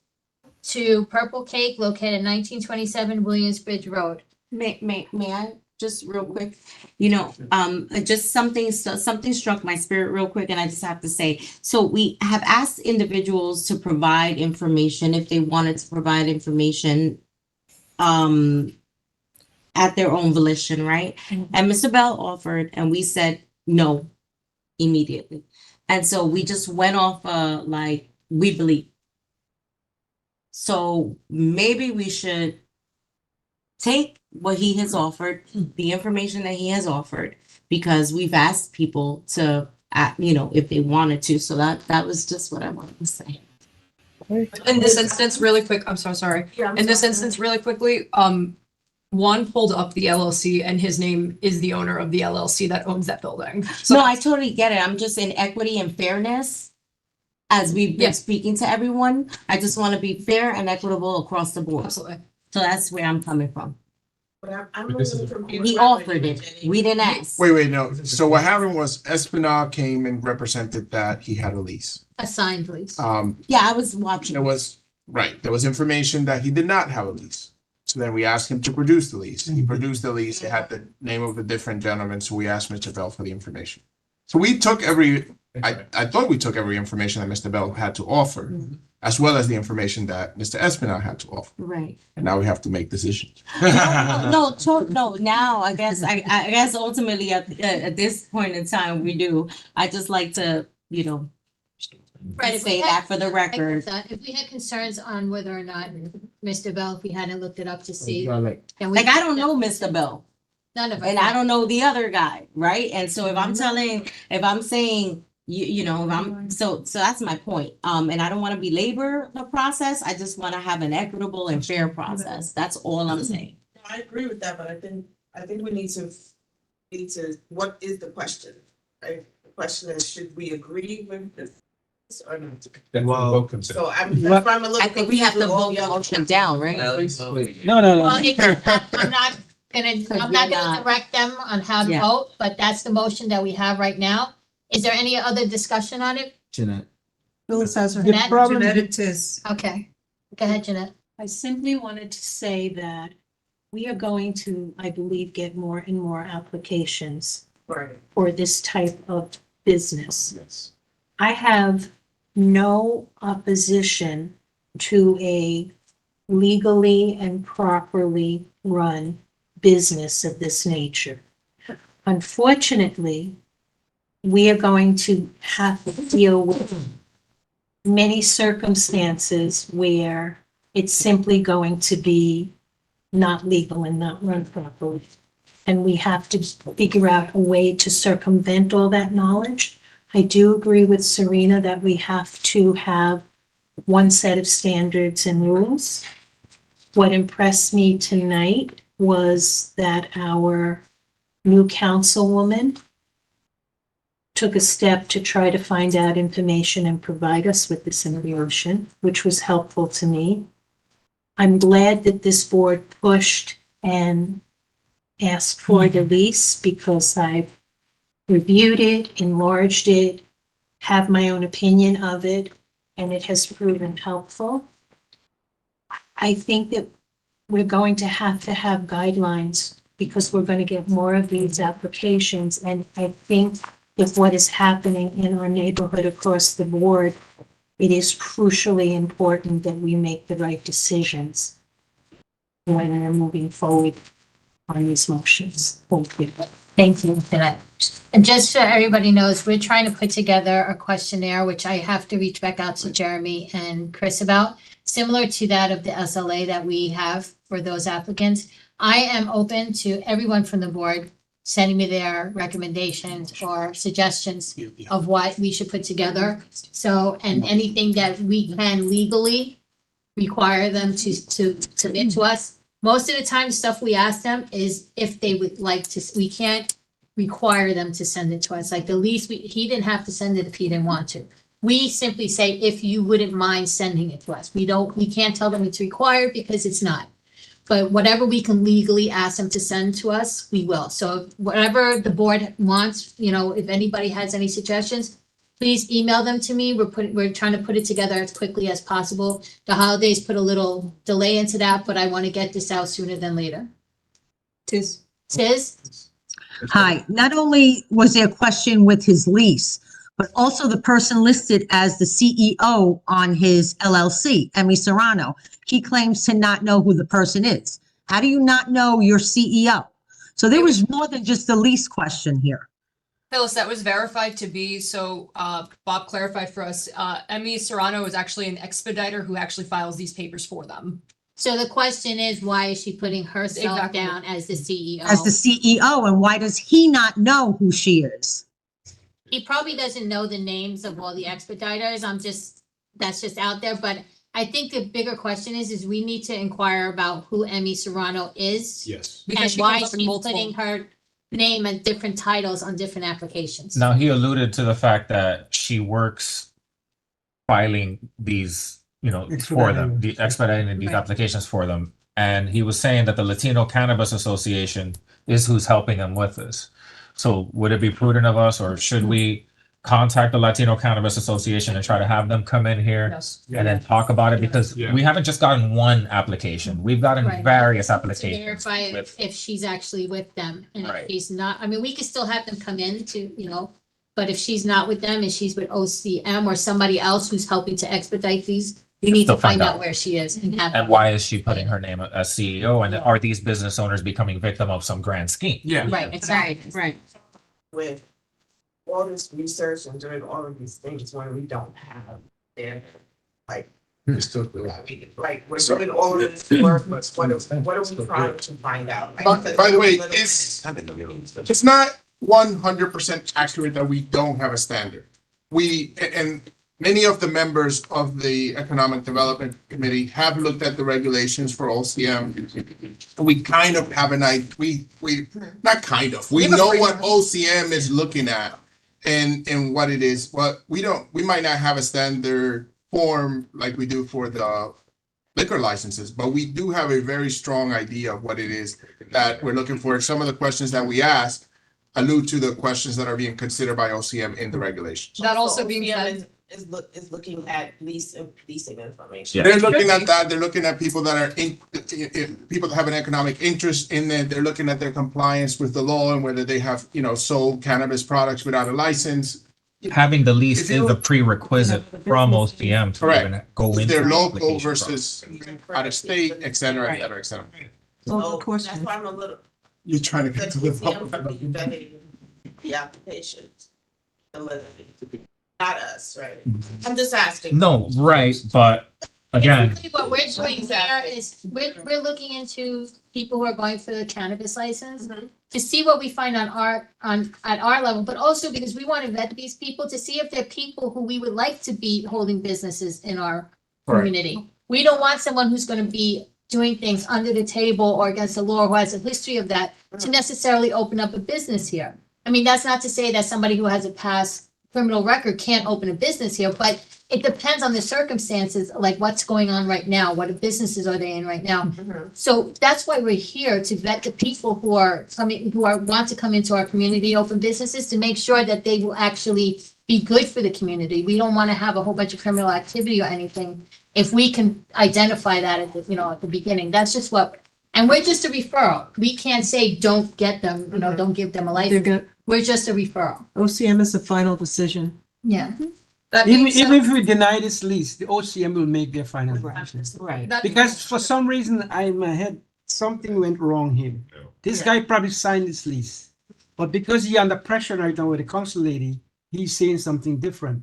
to Purple Cake located at 1927 Williamsbridge Road. May I just real quick? Just something struck my spirit real quick, and I just have to say, so we have asked individuals to provide information if they wanted to provide information at their own volition, right? And Mr. Bell offered, and we said no immediately. And so we just went off like we believe. So maybe we should take what he has offered, the information that he has offered, because we've asked people to, if they wanted to. So that was just what I wanted to say. In this instance, really quick, I'm so sorry. In this instance, really quickly, Juan pulled up the LLC and his name is the owner of the LLC that owns that building. So No, I totally get it. I'm just in equity and fairness. As we've been speaking to everyone, I just want to be fair and equitable across the board. Absolutely. So that's where I'm coming from. But I'm a little confused. He offered it. We didn't ask. Wait, no. So what happened was Espinal came and represented that he had a lease. A signed lease. Yeah, I was watching. There was information that he did not have a lease. So then we asked him to produce the lease. He produced the lease. It had the name of a different gentleman. So we asked Mr. Bell for the information. So we took I thought we took every information that Mr. Bell had to offer, as well as the information that Mr. Espinal had to offer. Right. And now we have to make decisions. No. Now I guess ultimately at this point in time we do. I just like to, Right, say that for the record. If we had concerns on whether or not Mr. Bell, if we hadn't looked it up to see. Like I don't know Mr. Bell. None of us. And I don't know the other guy, right? And so if I'm saying, so that's my point. And I don't want to belabor the process. I just want to have an equitable and fair process. That's all I'm saying. I agree with that, but I think we need to, what is the question? Right? The question is, should we agree with this or not? So that's why I'm a little. I think we have to vote the motion down, right? No. Well, I'm not gonna direct them on how to Yeah. vote, but that's the motion that we have right now. Is there any other discussion on it? Jeanette. Phyllis has her. Jeanette? Jeanette it is. Okay, go ahead, Jeanette. I simply wanted to say that we are going to, I believe, get more and more applications for this type of business. Yes. I have no opposition to a legally and properly run business of this nature. Unfortunately, we are going to have to deal with many circumstances where it's simply going to be not legal and not run properly. And we have to figure out a way to circumvent all that knowledge. I do agree with Serena that we have to have one set of standards and rules. What impressed me tonight was that our new councilwoman took a step to try to find out information and provide us with this information, which was helpful to me. I'm glad that this board pushed and asked for the lease because I've reviewed it, enlarged it, have my own opinion of it, and it has proven helpful. I think that we're going to have guidelines because we're going to get more of these applications. And I think with what is happening in our neighborhood across the board, it is crucially important that we make the right decisions when we're moving forward on these motions. Thank you. Thank you for that. And just so everybody knows, we're trying to put together a questionnaire, which I have to reach back out to Jeremy and Chris about, similar to that of the SLA that we have for those applicants. I am open to everyone from the board sending me their recommendations or suggestions of what we should put together. So, and anything that we can legally require them to submit to us. Most of the time, stuff we ask them is if they would like to, we can't require them to send it to us. Like the lease, he didn't have to send it if he didn't want to. We simply say, if you wouldn't mind sending it to us. We can't tell them it's required because it's not. But whatever we can legally ask them to send to us, we will. So whatever the board wants, if anybody has any suggestions, please email them to me. We're trying to put it together as quickly as possible. The holidays put a little delay into that, but I want to get this out sooner than later. Tiz? Hi, not only was there a question with his lease, but also the person listed as the CEO on his LLC, Emmy Serrano. He claims to not know who the person is. How do you not know your CEO? So there was more than just the lease question here. Phyllis, that was verified to be, so Bob clarified for us, Emmy Serrano is actually an expediter who actually files these papers for them. So the question is, why is she putting herself Exactly. down as the CEO? As the CEO, and why does he not know who she is? He probably doesn't know the names of all the expediters. That's just out there. But I think the bigger question is we need to inquire about who Emmy Serrano is. Yes. And Because she why comes up in she's multiple- putting her name and different titles on different applications. Now, he alluded to the fact that she works filing these, for them, expediting these applications for them. And he was saying that the Latino Cannabis Association is who's helping them with this. So would it be prudent of us, or should we contact the Latino Cannabis Association and try to have them come in here Yes. and then talk about it? Because we haven't just gotten one application. We've gotten Right. various To applications. verify if she's actually with them. And if Right. she's not, we could still have them come in to, but if she's not with them and she's with OCM or somebody else who's helping to expedite these, we need to Still find find out out. where she is and have. And why is she putting her name as CEO? And are these business owners becoming victim of some grand scheme? Yeah. Right, exactly. Right. With all this research and doing all of these things when we don't have their, like, like, we're doing all of this work, but what are we trying to find out? By the way, it's not 100% accurate that we don't have a standard. And many of the members of the Economic Development Committee have looked at the regulations for OCM. We kind of have an idea, we know what OCM is looking at and what it is. But we might not have a standard form like we do for the liquor licenses, but we do have a very strong idea of what it is that we're looking for. Some of the questions that we ask allude to the questions that are being considered by OCM in the regulations. That also being said, is looking at leasing information. They're looking at that. They're looking at people that are people that have an economic interest in it. They're looking at their compliance with the law and whether they have, sold cannabis products without a license. Having the lease is a prerequisite from OCM to Correct. even go into They're the local application versus out of state, et cetera, et cetera, et cetera. So that's why I'm a little. You're trying to get to the The applications. Not us, right? I'm just asking. No, right, but again, Basically, what we're doing there is we're looking into people who are going for the cannabis license to see what we find at our level, but also because we want to vet these people to see if they're people who we would like to be holding businesses in our community. We don't want someone who's going to be doing things under the table or against the law, who has a history of that, to necessarily open up a business here. I mean, that's not to say that somebody who has a past criminal record can't open a business here, but it depends on the circumstances, like what's going on right now, what businesses are they in right now? So that's why we're here, to vet the people who are coming, want to come into our community, open businesses, to make sure that they will actually be good for the community. We don't want to have a whole bunch of criminal activity or anything. If we can identify that at the, at the beginning, that's just what, and we're just a referral. We can't say, don't get them, don't give them a They're license. good. We're just a referral. OCM is the final decision. Yeah. Even if we deny this lease, the OCM will make their final decision. Right. Because for some reason, I'm ahead, something went wrong here. This guy probably signed this lease, but because he under pressure right now with the council lady, he's saying something different.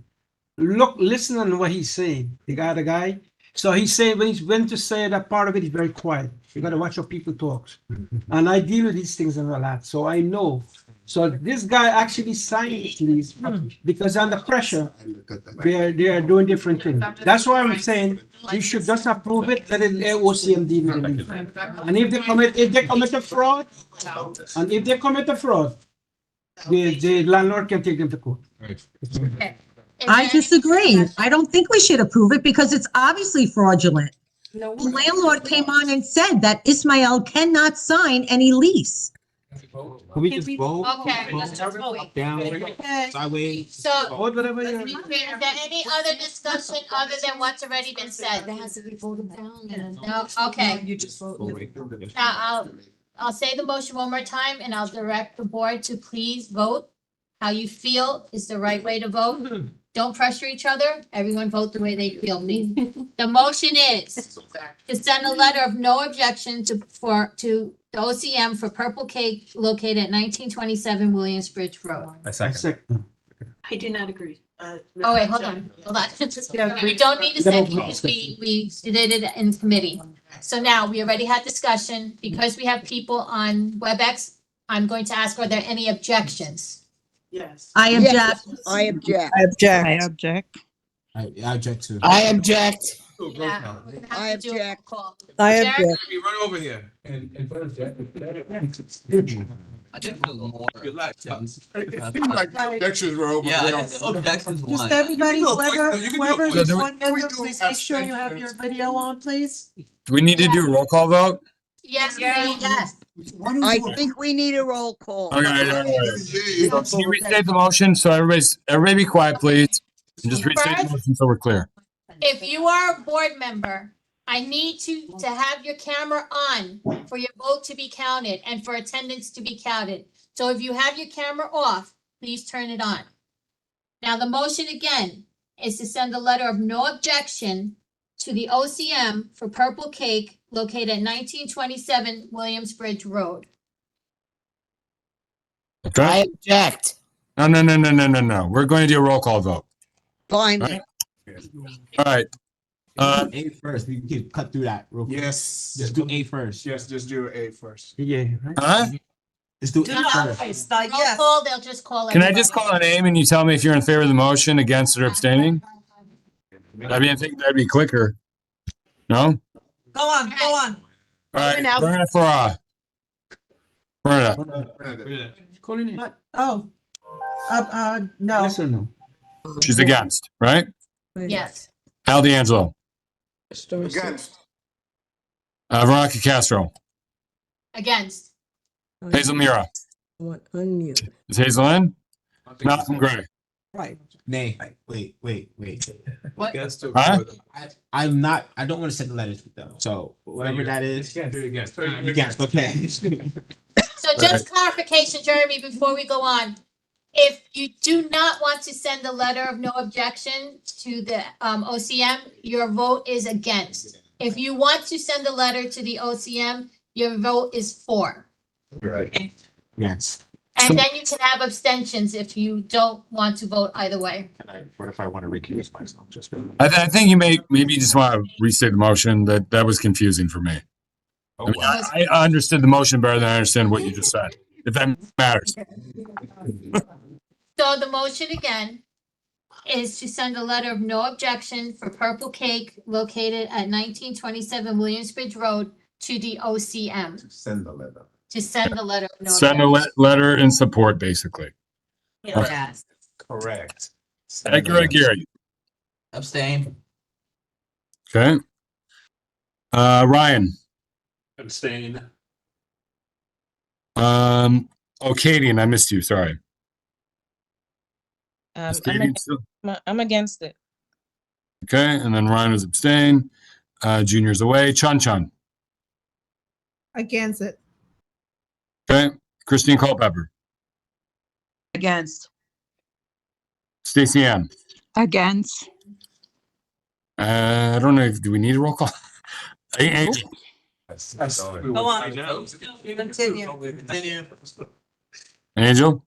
Listen on what he's saying, the other guy. So he's saying, when he went to say that part of it, he's very quiet. You gotta watch how people talk. And I deal with these things a lot, so I know. So this guy actually signed this lease because under pressure, they are doing different things. That's why I'm saying you should just approve it, let it OCM deal with the lease. And if they commit a fraud, the landlord can take them to court. I disagree. I don't think we should approve it because it's obviously fraudulent. The landlord came on and said that Ismael cannot sign any lease. Can we just vote? Okay, let's just vote. Down, sideways. So, Whatever is there any other discussion other than what's already been said? That has to be voted down. No, okay. You just vote. Now, I'll say the motion one more time and I'll direct the board to please vote how you feel is the right way to vote. Don't pressure each other. Everyone vote the way they feel, please. The motion is to send a letter of no objection to the OCM for Purple Cake located at 1927 Williamsbridge Road. A second. I do not agree. Oh, wait, hold on. We don't need a second because we did it in committee. So now we already had discussion. Because we have people on WebEx, I'm going to ask, are there any objections? Yes. I object. I object. I object. I object. I object too. I object. Yeah, we have to do a object. call. I Jared? object. We run over here. Objections were over. Just everybody, whoever's one member, please make sure you have your video on, please. Do we need to do a roll call vote? Yes, yes. I think we need a roll call. Okay, so can you restate the motion? So everybody be quiet, please. And just restate the motion so we're clear. If you are a board member, I need to have your camera on for your vote to be counted and for attendance to be counted. So if you have your camera off, please turn it on. Now, the motion again is to send a letter of no objection to the OCM for Purple Cake located at 1927 Williamsbridge Road. Okay? I object. No. We're going to do a roll call vote. Fine. Right? All right. A first. We can cut through that real quick. Yes. Just do A first. Yes, just do A first. Yeah. Huh? Just do A first. Roll call, they'll just call Can I everybody. just call a name and you tell me if you're in favor of the motion, against, or abstaining? I think that'd be quicker. No? Go on. All right. Bernadette Colin, Oh. No. yes or no? She's against, right? Yes. Al D'Angelo. Against. Veronica Castro. Against. Hazel Mira. Unmute. Is Hazel in? Malcolm Gray. Right. Nay. Wait. What? Huh? I'm not. I don't want to send the letters with them. So whatever that is. Can't do it against. Against. Okay. So just clarification, Jeremy, before we go on. If you do not want to send a letter of no objection to the OCM, your vote is against. If you want to send a letter to the OCM, your vote is for. Right. Yes. And then you can have abstentions if you don't want to vote either way. What if I want to recuse myself? Just I think you maybe just want to restate the motion. That was confusing for me. I understood the motion better than I understand what you just said, if that matters. So the motion again is to send a letter of no objection for Purple Cake located at 1927 Williamsbridge Road to the OCM. Send the letter. to send the letter of no Send a objection. letter in support, basically. Yes. Correct. Edgar Aguirre. Abstain. Okay. Ryan. Abstain. Katie, I missed you. Sorry. Is Katie still- I'm against it. Okay, and then Ryan was abstain. Junior's away. Chun. Against it. Okay. Christine Culpepper. Against. Stacy Ann. Against. I don't know if, do we need a roll call? Angel. Go on. Continue. Angel.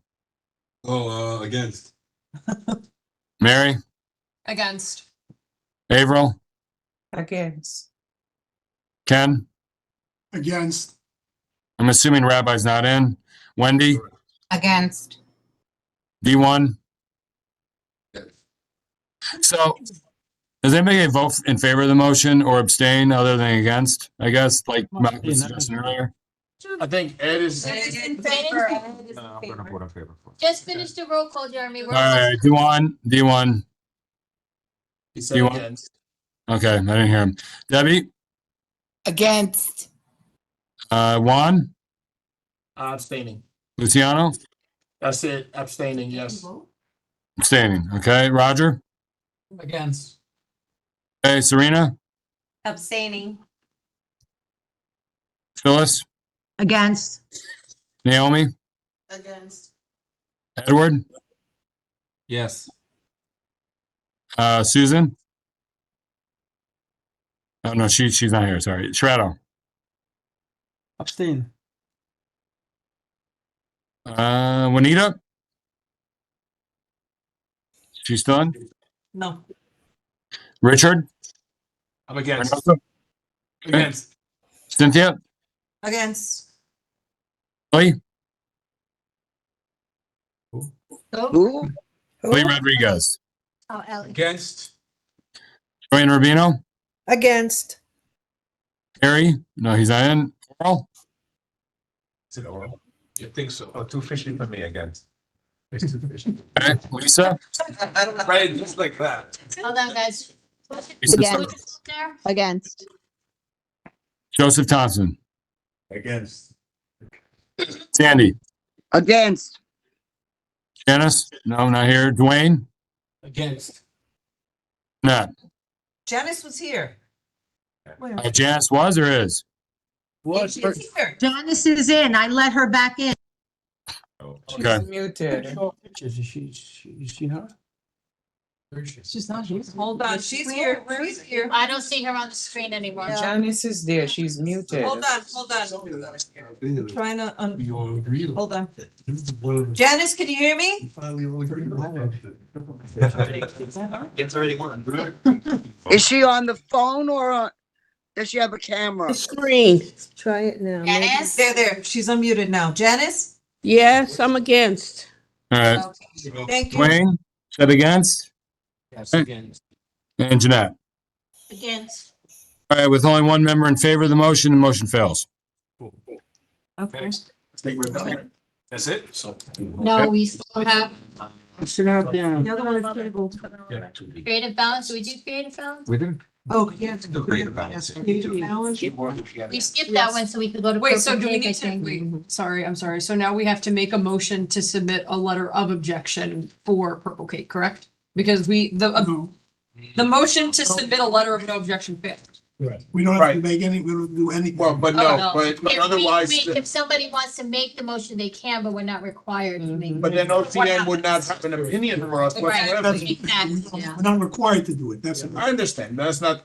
Against. Mary. Against. Averill. Against. Ken. Against. I'm assuming Rabbi's not in. Wendy. Against. D1. So does anybody vote in favor of the motion or abstain other than against? I guess, like Mark was suggesting earlier. I think Ed is. Just finish the roll call, Jeremy. We're All right, D1. He said D1. against. Okay, I didn't hear him. Debbie. Against. Juan. Abstaining. Luciano. That's it. Abstaining. Yes. Abstaining. Okay, Roger. Against. Okay, Serena. Abstaining. Phyllis. Against. Naomi. Against. Edward. Yes. Susan. Oh no, she's not here. Sorry, Shredo. Abstain. Juanita. She's done. No. Richard. I'm against. Reynoso? Okay. Against. Cynthia. Against. Lee. Who? Lee Rodriguez. Oh, Ellie. Against. Joanne Rubino. Against. Harry. No, he's not in. Oral. Is it oral? You think so? Oh, too fishy for me against. It's too fishy. Okay. Lisa. Right, just like that. Hold on, guys. Against. There. Against. Joseph Thompson. Against. Sandy. Against. Janice. No, not here. Dwayne. Against. Nat. Janice was here. Janice was or is? Was. She's here. Janice is in. I let her back in. Okay. She's muted. You see her? She's not here. Hold on, she's here. She's here. I don't see her on the screen anymore. Janice is there. She's muted. Hold on. I'm trying to, hold on. Janice, can you hear me? It's already one. Is she on the phone does she have a camera? Screen. Try it now. Janice? There. She's unmuted now. Janice? Yes, I'm against. All right. Thank you. Dwayne. Said against. Yes, against. And Jeanette. Against. All right. With only one member in favor of the motion fails. Okay. That's it? So. No, we still have Sit out there. The other one is tabled. creative balance. Do we do creative balance? We didn't. Oh, yes. Creative balance. We skipped that one so we could go to. Wait, so purple do we cake, I need to, think. wait, sorry, I'm sorry. So now we have to make a motion to submit a letter of objection for Purple Cake, correct? Because the motion to submit a letter of no objection failed. We don't have to make we don't do anything. Well, but Oh, no, no. but otherwise, If somebody wants to make the motion, they can, but we're not required to make. but then OCN would not have an opinion for us whatsoever. Exactly, yeah. We're not required to do it, that's. I understand. That's not.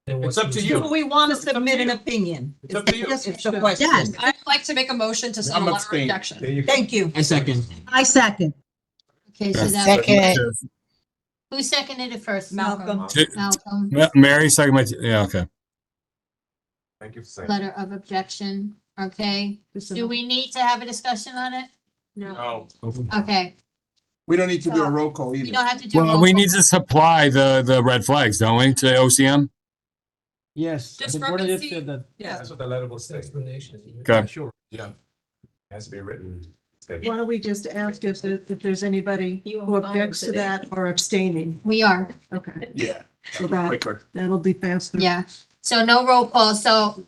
It's up to you. Do we want to submit an opinion? It's up to you. It's the question. Yes. I'd like to make a motion to send I'm a letter of abstaining. objection. Thank you. I second. I second. Okay, so that, Second. who seconded it first? Malcolm. Malcolm, Mary, second by, yeah, okay. Thank you for saying. letter of objection, okay. Do we need to have a discussion on it? No. Okay, We don't need to do a roll call we either. don't have to do. a Well, roll we call. need to supply the red flags, don't we, to OCM? Yes, the board did say that. Yeah. That's what the letter will say. Explanation. Okay. Sure, yeah. Has to be written. Why don't we just ask if there's anybody who objects to that or abstaining? We are. Okay, Yeah. so that'll be faster. Yeah, so no roll call, so,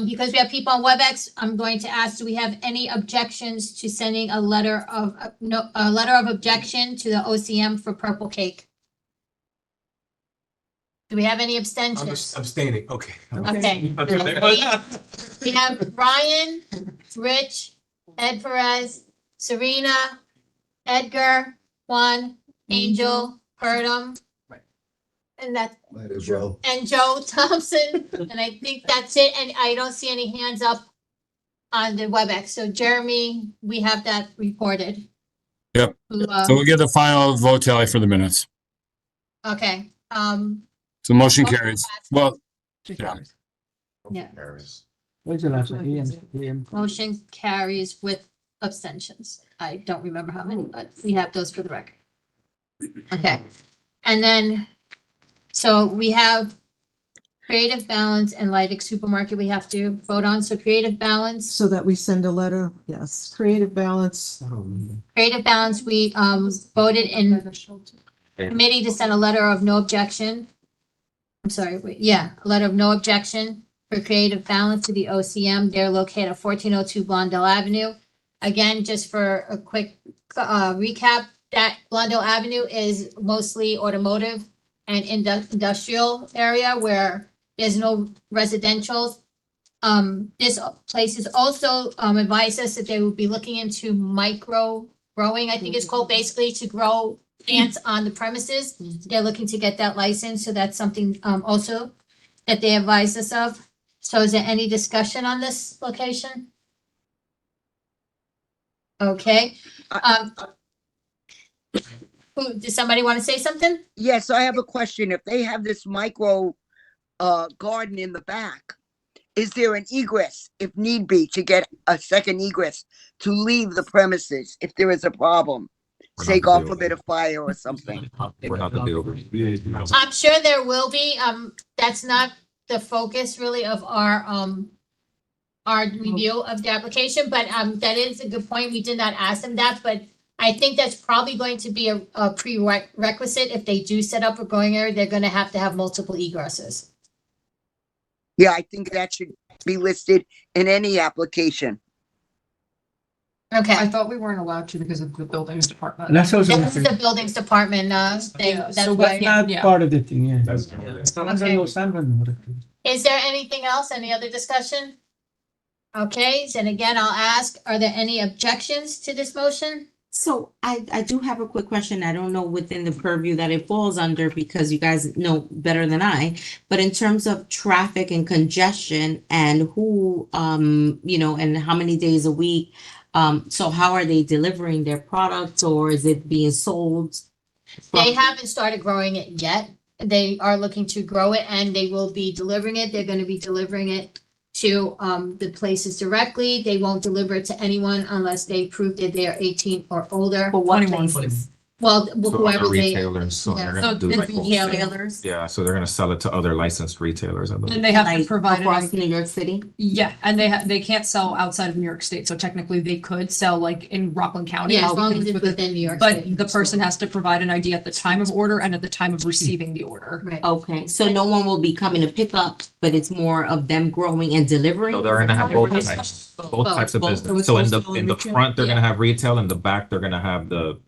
because we have people on WebEx, I'm going to ask, do we have any objections to sending a letter of, no, a letter of objection to the OCM for Purple Cake? Do we have any I'm abstentions? just abstaining, okay. Okay. We have Brian, Rich, Ed Perez, Serena, Edgar, Juan, Angel, Purdom. And that's and Joe Thompson, and I think that's it, and I don't see any hands up on the WebEx, so Jeremy, we have that recorded. Yep. Who, So we'll get the final vote tally for the minutes. okay, So motion carries. Well, yeah. yeah, What's the last one? AM. motion carries with abstentions. I don't remember how many, but we have those for the record. Okay, and then, so we have Creative Balance and Lydic Supermarket we have to vote on, so Creative Balance. So that we send a letter, yes, Creative Balance. Creative Balance, we voted in committee to send a letter of no objection. I'm sorry, wait, yeah, a letter of no objection for Creative Balance to the OCM. They're located at 1402 Blondell Avenue. Again, just for a quick recap, that Blondell Avenue is mostly automotive and industrial area where there's no residential. This place is also advised us that they will be looking into micro growing, I think it's called, basically to grow plants on the premises. They're looking to get that license, so that's something also that they advised us of. So is there any discussion on this location? Okay, does somebody want to say something? Yes, I have a question. If they have this micro garden in the back, is there an egress if need be to get a second egress to leave the premises if there is a problem? Say God forbid a fire or something. We're not gonna be able I'm sure there will be, that's not the focus really of our review of the application, but, that is a good point. We did not ask them that, but I think that's probably going to be a prerequisite. If they do set up a growing area, they're gonna have to have multiple egresses. Yeah, I think that should be listed in any application. Okay. I thought we weren't allowed to because of the buildings department. That's also. This is the buildings department, thing, Yeah, that's so why. That's not yeah. part of the thing, yeah. Okay. Is there anything else? Any other discussion? Okay, then again, I'll ask, are there any objections to this motion? So I do have a quick question. I don't know within the purview that it falls under because you guys know better than I. But in terms of traffic and congestion and who, and how many days a week, so how are they delivering their products or is it being sold? They haven't started growing it yet. They are looking to grow it and they will be delivering it. They're gonna be delivering it to the places directly. They won't deliver it to anyone unless they prove that they are 18 or older. For what 21. places? Well, So whoever other they. retailers, so yeah. they're So gonna do it's like wholesale. Retailers? Yeah, so they're gonna sell it to other licensed retailers, I believe. And they have to Like provide an across New York City? Yeah, and they can't sell outside of New York State, so technically they could sell like in Rockland County. Yeah, as long as it's within New York State. But the person has to provide an ID at the time of order and at the time of receiving the order. Right. Okay, so no one will be coming to pick up, but it's more of them growing and delivering? So they're gonna have both types of Both. business. So in the front, they're gonna have retail, in the back, they're gonna have the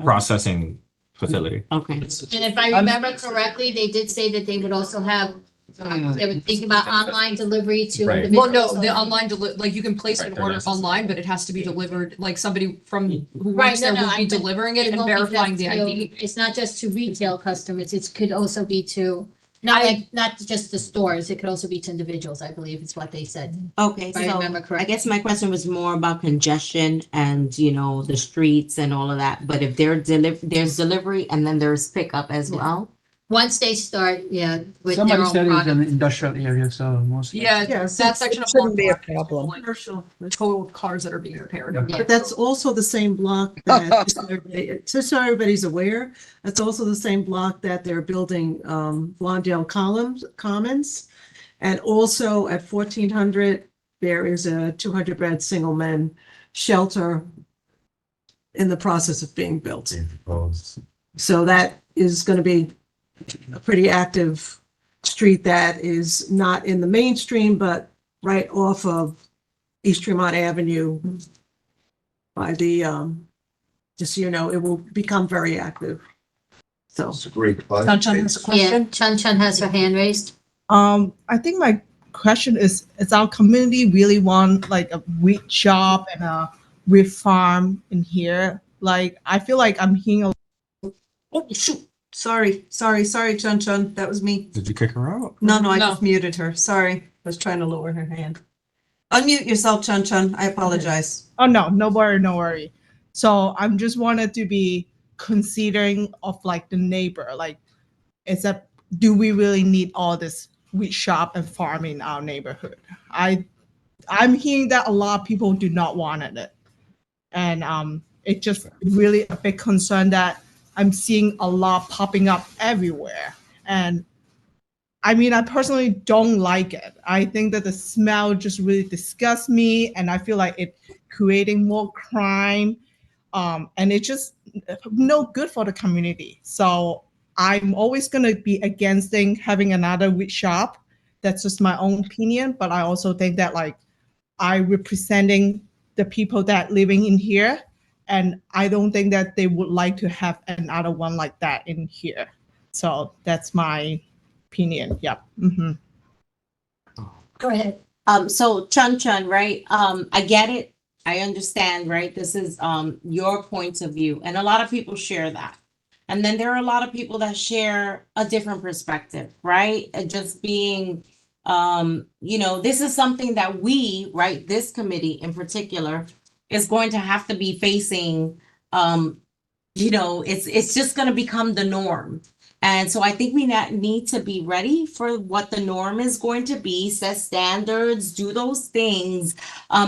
processing facility. Okay. And if I remember correctly, they did say that they would also have, they were thinking about online delivery to Right. individuals. Well, no, the online like you can place an Right, order they're online, but it has to be delivered, like somebody from who Right, works no, there no, will be delivering it and won't be verifying just the to- ID. It's not just to retail customers, it could also be to, not just the stores, it could also be to individuals, I believe is what they said. Okay, If I so remember I correctly. guess my question was more about congestion and, the streets and all of that. But if there's delivery and then there's pickup as well? Once they start, yeah, with their Somebody own said it's an product. industrial area, so most. Yeah, Yes, that section of shouldn't Bronx be a is problem. commercial, total cars that are being repaired. But that's also the same block that, just so everybody's aware, that's also the same block that they're building, Blondale Commons. And also at 1400, there is a 200-bed single men shelter in the process of being built. So that is going to be a pretty active street that is not in the mainstream, but right off of East Tremont Avenue by the, just so you know, it will become very active. So. It's a great. Chun Chun has a Yeah, question. Chun Chun has her hand raised. I think my question is our community really want like a wheat shop and a wheat farm in here? Like, I feel like I'm hearing a Oh, shoot. Sorry, Chun Chun. That was me. Did you kick her out? No, I No. just muted her. Sorry. I was trying to lower her hand. Unmute yourself, Chun Chun. I apologize. Oh no, no worry. So I'm just wanted to be considering of like the neighbor, like do we really need all this wheat shop and farm in our neighborhood? I'm hearing that a lot of people do not want it. And it's just really a big concern that I'm seeing a lot popping up everywhere. And I mean, I personally don't like it. I think that the smell just really disgusts me, and I feel like it creating more crime, and it's just no good for the community. So I'm always gonna be against having another wheat shop. That's just my own opinion, but I also think that like I representing the people that living in here, and I don't think that they would like to have another one like that in here. So that's my opinion. Yep. Go ahead. So Chun Chun, right? I get it. I understand, right? This is your point of view, and a lot of people share that. And then there are a lot of people that share a different perspective, right? And just being, this is something that we, right, this committee in particular, is going to have to be facing. It's just going to become the norm. And so I think we need to be ready for what the norm is going to be, set standards, do those things,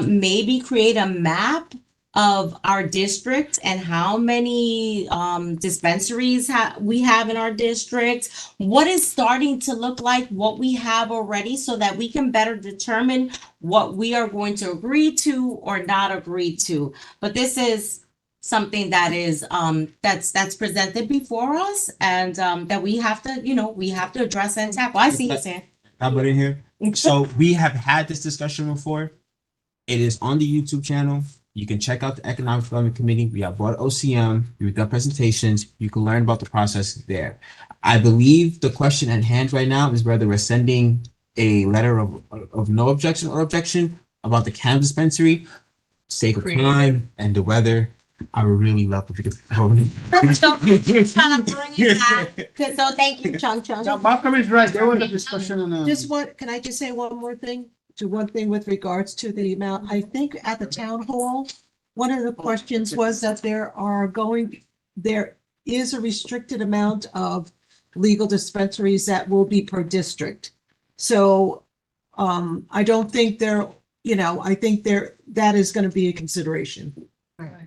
maybe create a map of our district and how many dispensaries we have in our district, what is starting to look like what we have already, so that we can better determine what we are going to agree to or not agree to. But this is something that is that's presented before us, and that we have to address and tackle. I see you, Sam. How about in here? So we have had this discussion before. It is on the YouTube channel. You can check out the Economic Development Committee. We have brought OCM. We've done presentations. You can learn about the process there. I believe the question at hand right now is whether we're sending a letter of no objection or objection about the cannabis dispensary. Sake of time and the weather, I would really love if you could throw it. So thank you, Chun Chun. Malcolm is right. There was a discussion on Can I just say one more thing? One thing with regards to the amount, I think at the town hall, one of the questions was that there is a restricted amount of legal dispensaries that will be per district. So, I don't think I think that is going to be a consideration. And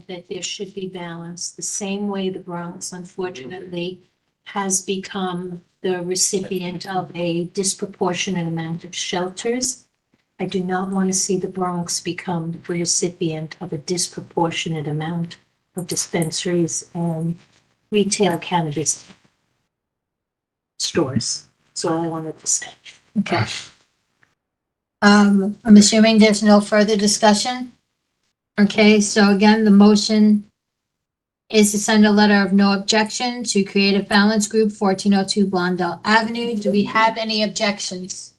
that there should be balance, the same way the Bronx unfortunately has become the recipient of a disproportionate amount of shelters. I do not want to see the Bronx become the recipient of a disproportionate amount of dispensaries and retail cannabis stores. That's all I wanted to say. Okay. I'm assuming there's no further discussion. Okay, so again, the motion is to send a letter of no objection to Creative Balance Group, 1402 Blondell Avenue. Do we have any objections?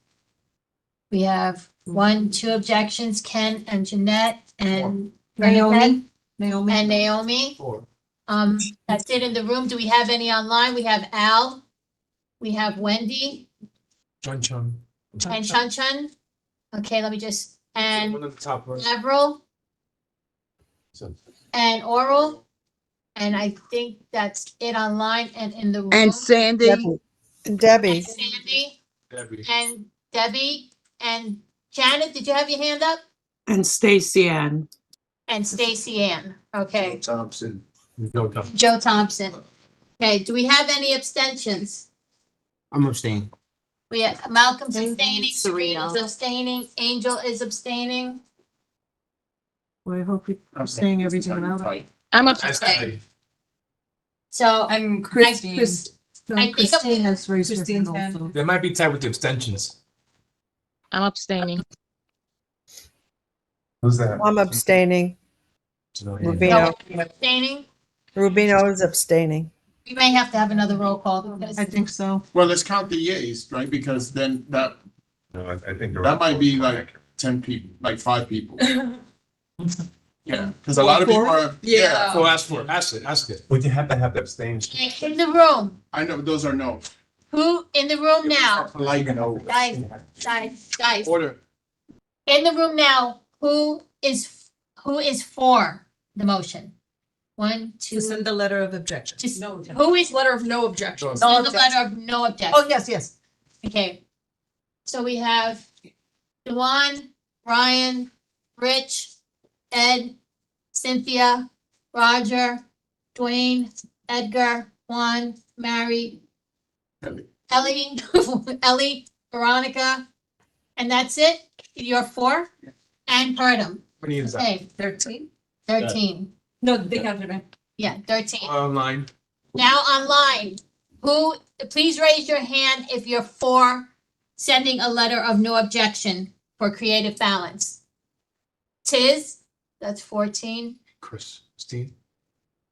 We have 2 objections, Ken and Jeanette and Naomi. And Naomi. That's it in the room. Do we have any online? We have Al. We have Wendy. Chun Chun. And Chun Chun. Okay, let me just, and One at the top right. Avril and Oral. And I think that's it online and in the room. And Sandy, Debbie. And Debbie. Sandy and Debbie and Janet, did you have your hand up? And Stacy Ann. And Stacy Ann. Okay. Thompson. Joe Thompson. Okay, do we have any abstentions? I'm abstaining. We have Malcolm's abstaining, Serena. Serena's abstaining, Angel is abstaining. Well, I hope you're saying everything out. I'm Okay. So And I Christine. No, I think Christine has raised her Christine's hand hand. also. There might be tied with the abstentions. I'm abstaining. Who's that? I'm abstaining. Rubino. abstaining. Rubino is abstaining. We may have to have another roll call because I think so. Well, let's count the yays, right? Because then that No, I think that might be like 10 people, like 5 people. Yeah, because a lot of people are. Yeah. So ask it. Would you have to have the abstentions? in the room, I know those are no. who in the room now? Like no. Guys, Order. in the room now, who is for the motion? 1, 2. To send a letter of objection. Just- No. Who is Letter of no objection. send the letter of no objection? Oh, yes, yes. Okay. So we have Dewan, Brian, Rich, Ed, Cynthia, Roger, Dwayne, Edgar, Juan, Mary, Ellie, Ellie, Veronica, and that's it? You're 4? And Purdom. What is that? Okay, 13? 13. No, they counted me. Yeah, 13. Online. Now online, please raise your hand if you're for sending a letter of no objection for creative balance. Tiz, that's 14. Christine.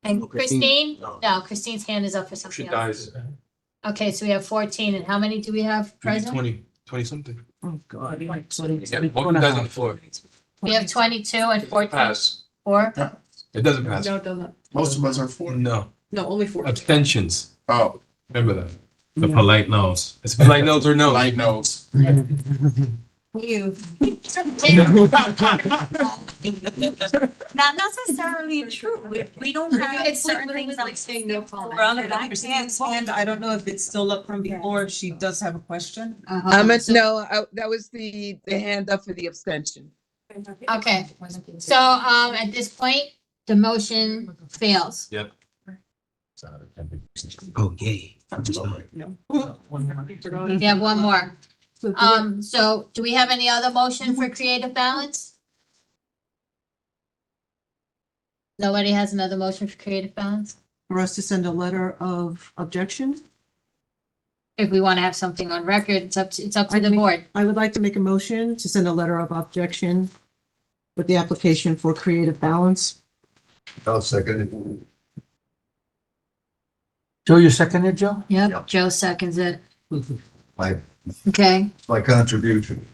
And Christine? No. No, Christine's hand is up for She something else. dies. Okay, so we have 14. And how many do we have present? 20 something. Oh, God. Yeah, one dies on the floor. We have 22 and 14. Pass. 4. It doesn't pass. No, it doesn't. Most of us are 4. No. No, only 4. Abstentions. Oh, Remember that. The polite no's. It's polite no's or no. light nose. You. Not necessarily true. We don't have It's certain certain things like saying no comment. Veronica, Christine's hand, I don't know if it's still up from before, if she does have a question. That was the hand up for the abstention. Okay, so at this point, the motion fails. Yep. Oh, yay. We have one more. So do we have any other motion for creative balance? Nobody has another motion for creative balance? For us to send a letter of objection? If we want to have something on record, it's up to the board. I would like to make a motion to send a letter of objection with the application for creative balance. I'll second it. Joe, you seconded, Joe? Yep, Joe seconds it. My, Okay, my contribution.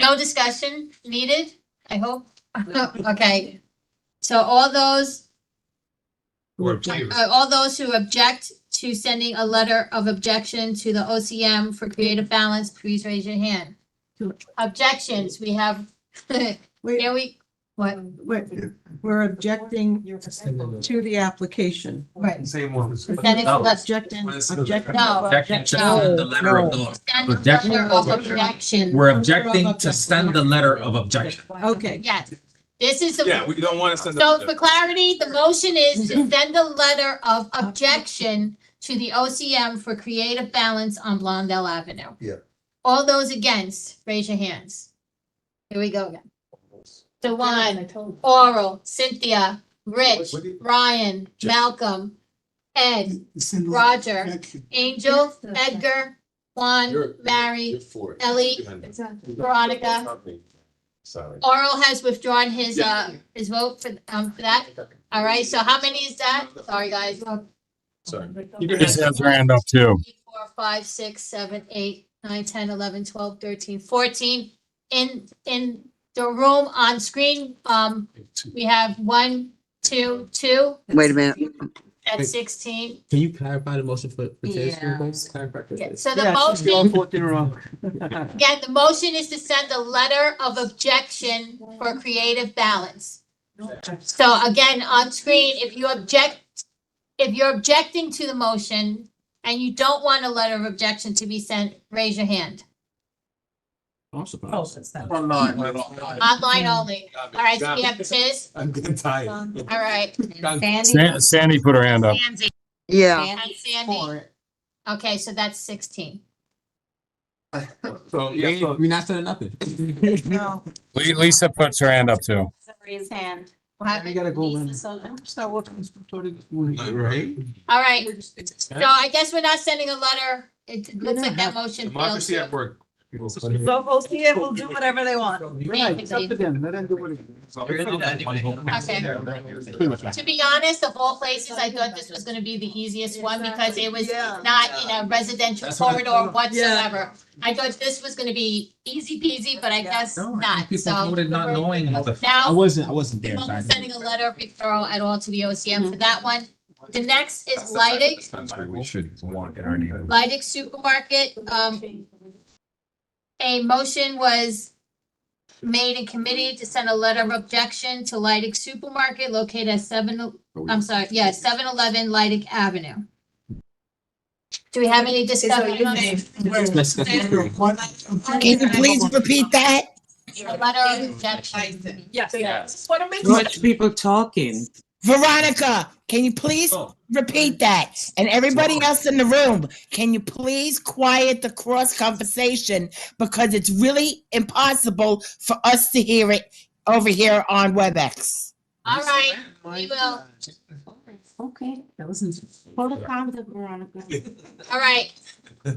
no discussion needed, I hope. Okay, so all those who object to sending a letter of objection to the OCM for creative balance, please raise your hand. Objections, we have, Wait, what? wait, we're objecting to the application. Right. Same one. Sending No. Objecting, No. objecting. No. Objection to send the letter of no. Send a Objection. letter of objection. We're objecting to send the letter of objection. Okay. Yes, this is the. Yeah, we don't want to send. So for clarity, the motion is to send a letter of objection to the OCM for creative balance on Blondell Avenue. Yeah. All those against, raise your hands. Here we go again. Dewan, Oral, Cynthia, Rich, Ryan, Malcolm, Ed, Roger, Angel, Edgar, Juan, Mary, Ellie, Veronica. Sorry. Oral has withdrawn his vote for that. All right, so how many is that? Sorry, guys. Sorry. Chris has her hand up too. 4, 5, 6, 7, 8, 9, 10, 11, 12, 13, 14. In the room on screen, we have 1, 2, 2. Wait a minute. That's 16. Can you clarify the motion for Tiz? Yeah. Okay, so the Yeah, motion, 14 wrong. again, the motion is to send a letter of objection for creative balance. So again, on screen, if you're objecting to the motion and you don't want a letter of objection to be sent, raise your hand. Online. Online only. All right, so we have Tiz. I'm getting tired. All right. Sandy put her hand up. Yeah. And Sandy. Okay, so that's 16. So, yeah, so We're not saying nothing. Lisa puts her hand up too. Raise hand. I gotta go, man. Lisa, Start working this morning. right? All right, so I guess we're not sending a letter. It looks like that motion failed. Democracy at work. So OCA will do whatever they want. Right, it's up to them. Let them do what it is. Okay. To be honest, of all places, I thought this was gonna be the easiest one because it was not in a residential corridor whatsoever. I thought this was gonna be easy peasy, but I guess not, People so. voted not knowing what the. Now, I wasn't there. we won't Sorry. be sending a letter of referral at all to the OCM for that one. The next is Leidig, We should want in our neighborhood. Leidig Supermarket. A motion was made in committee to send a letter of objection to Leidig Supermarket located at 711 Leidig Avenue. Do we have any discussion on it? Can you please repeat that? A letter of objection. Yes. Much people talking. Veronica, can you please repeat that? And everybody else in the room, can you please quiet the cross conversation because it's really impossible for us to hear it over here on WebEx. All right, we will. Okay, that was hold a comment, Veronica. All right, I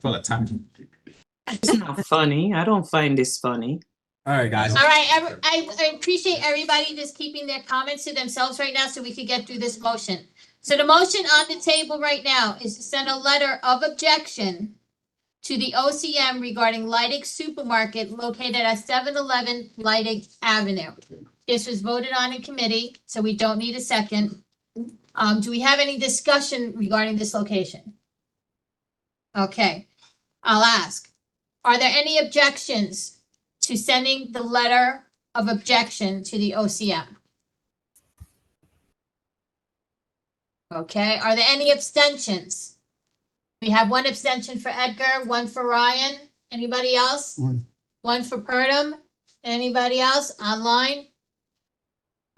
feel like time. It's not funny. I don't find this funny. All right, guys. all right. I appreciate everybody just keeping their comments to themselves right now so we could get through this motion. So the motion on the table right now is to send a letter of objection to the OCM regarding Leidig Supermarket located at 711 Leidig Avenue. This was voted on in committee, so we don't need a second. Do we have any discussion regarding this location? Okay, I'll ask. Are there any objections to sending the letter of objection to the OCM? Okay, are there any abstentions? We have one abstention for Edgar, one for Ryan. Anybody else? One for Purdom. Anybody else online?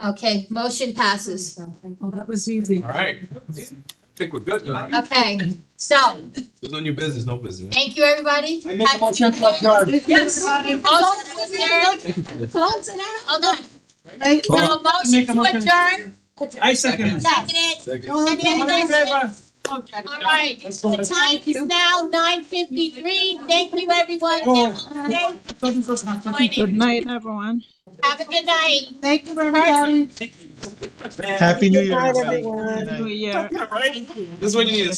Okay, motion passes. Oh, that was easy. All right. I think we're good. Okay, so There's no new business, no business. thank you, everybody. I make a motion to adjourn. Yes. Motion to adjourn. Hold on. So motion to adjourn. I second. Seconded. Any other discussion? All right, the time is now 9:53. Thank you, everyone. Good night, everyone. Have a good night. Thank you, everybody. Happy New Year. Good night, everyone. New Year. This is when you need a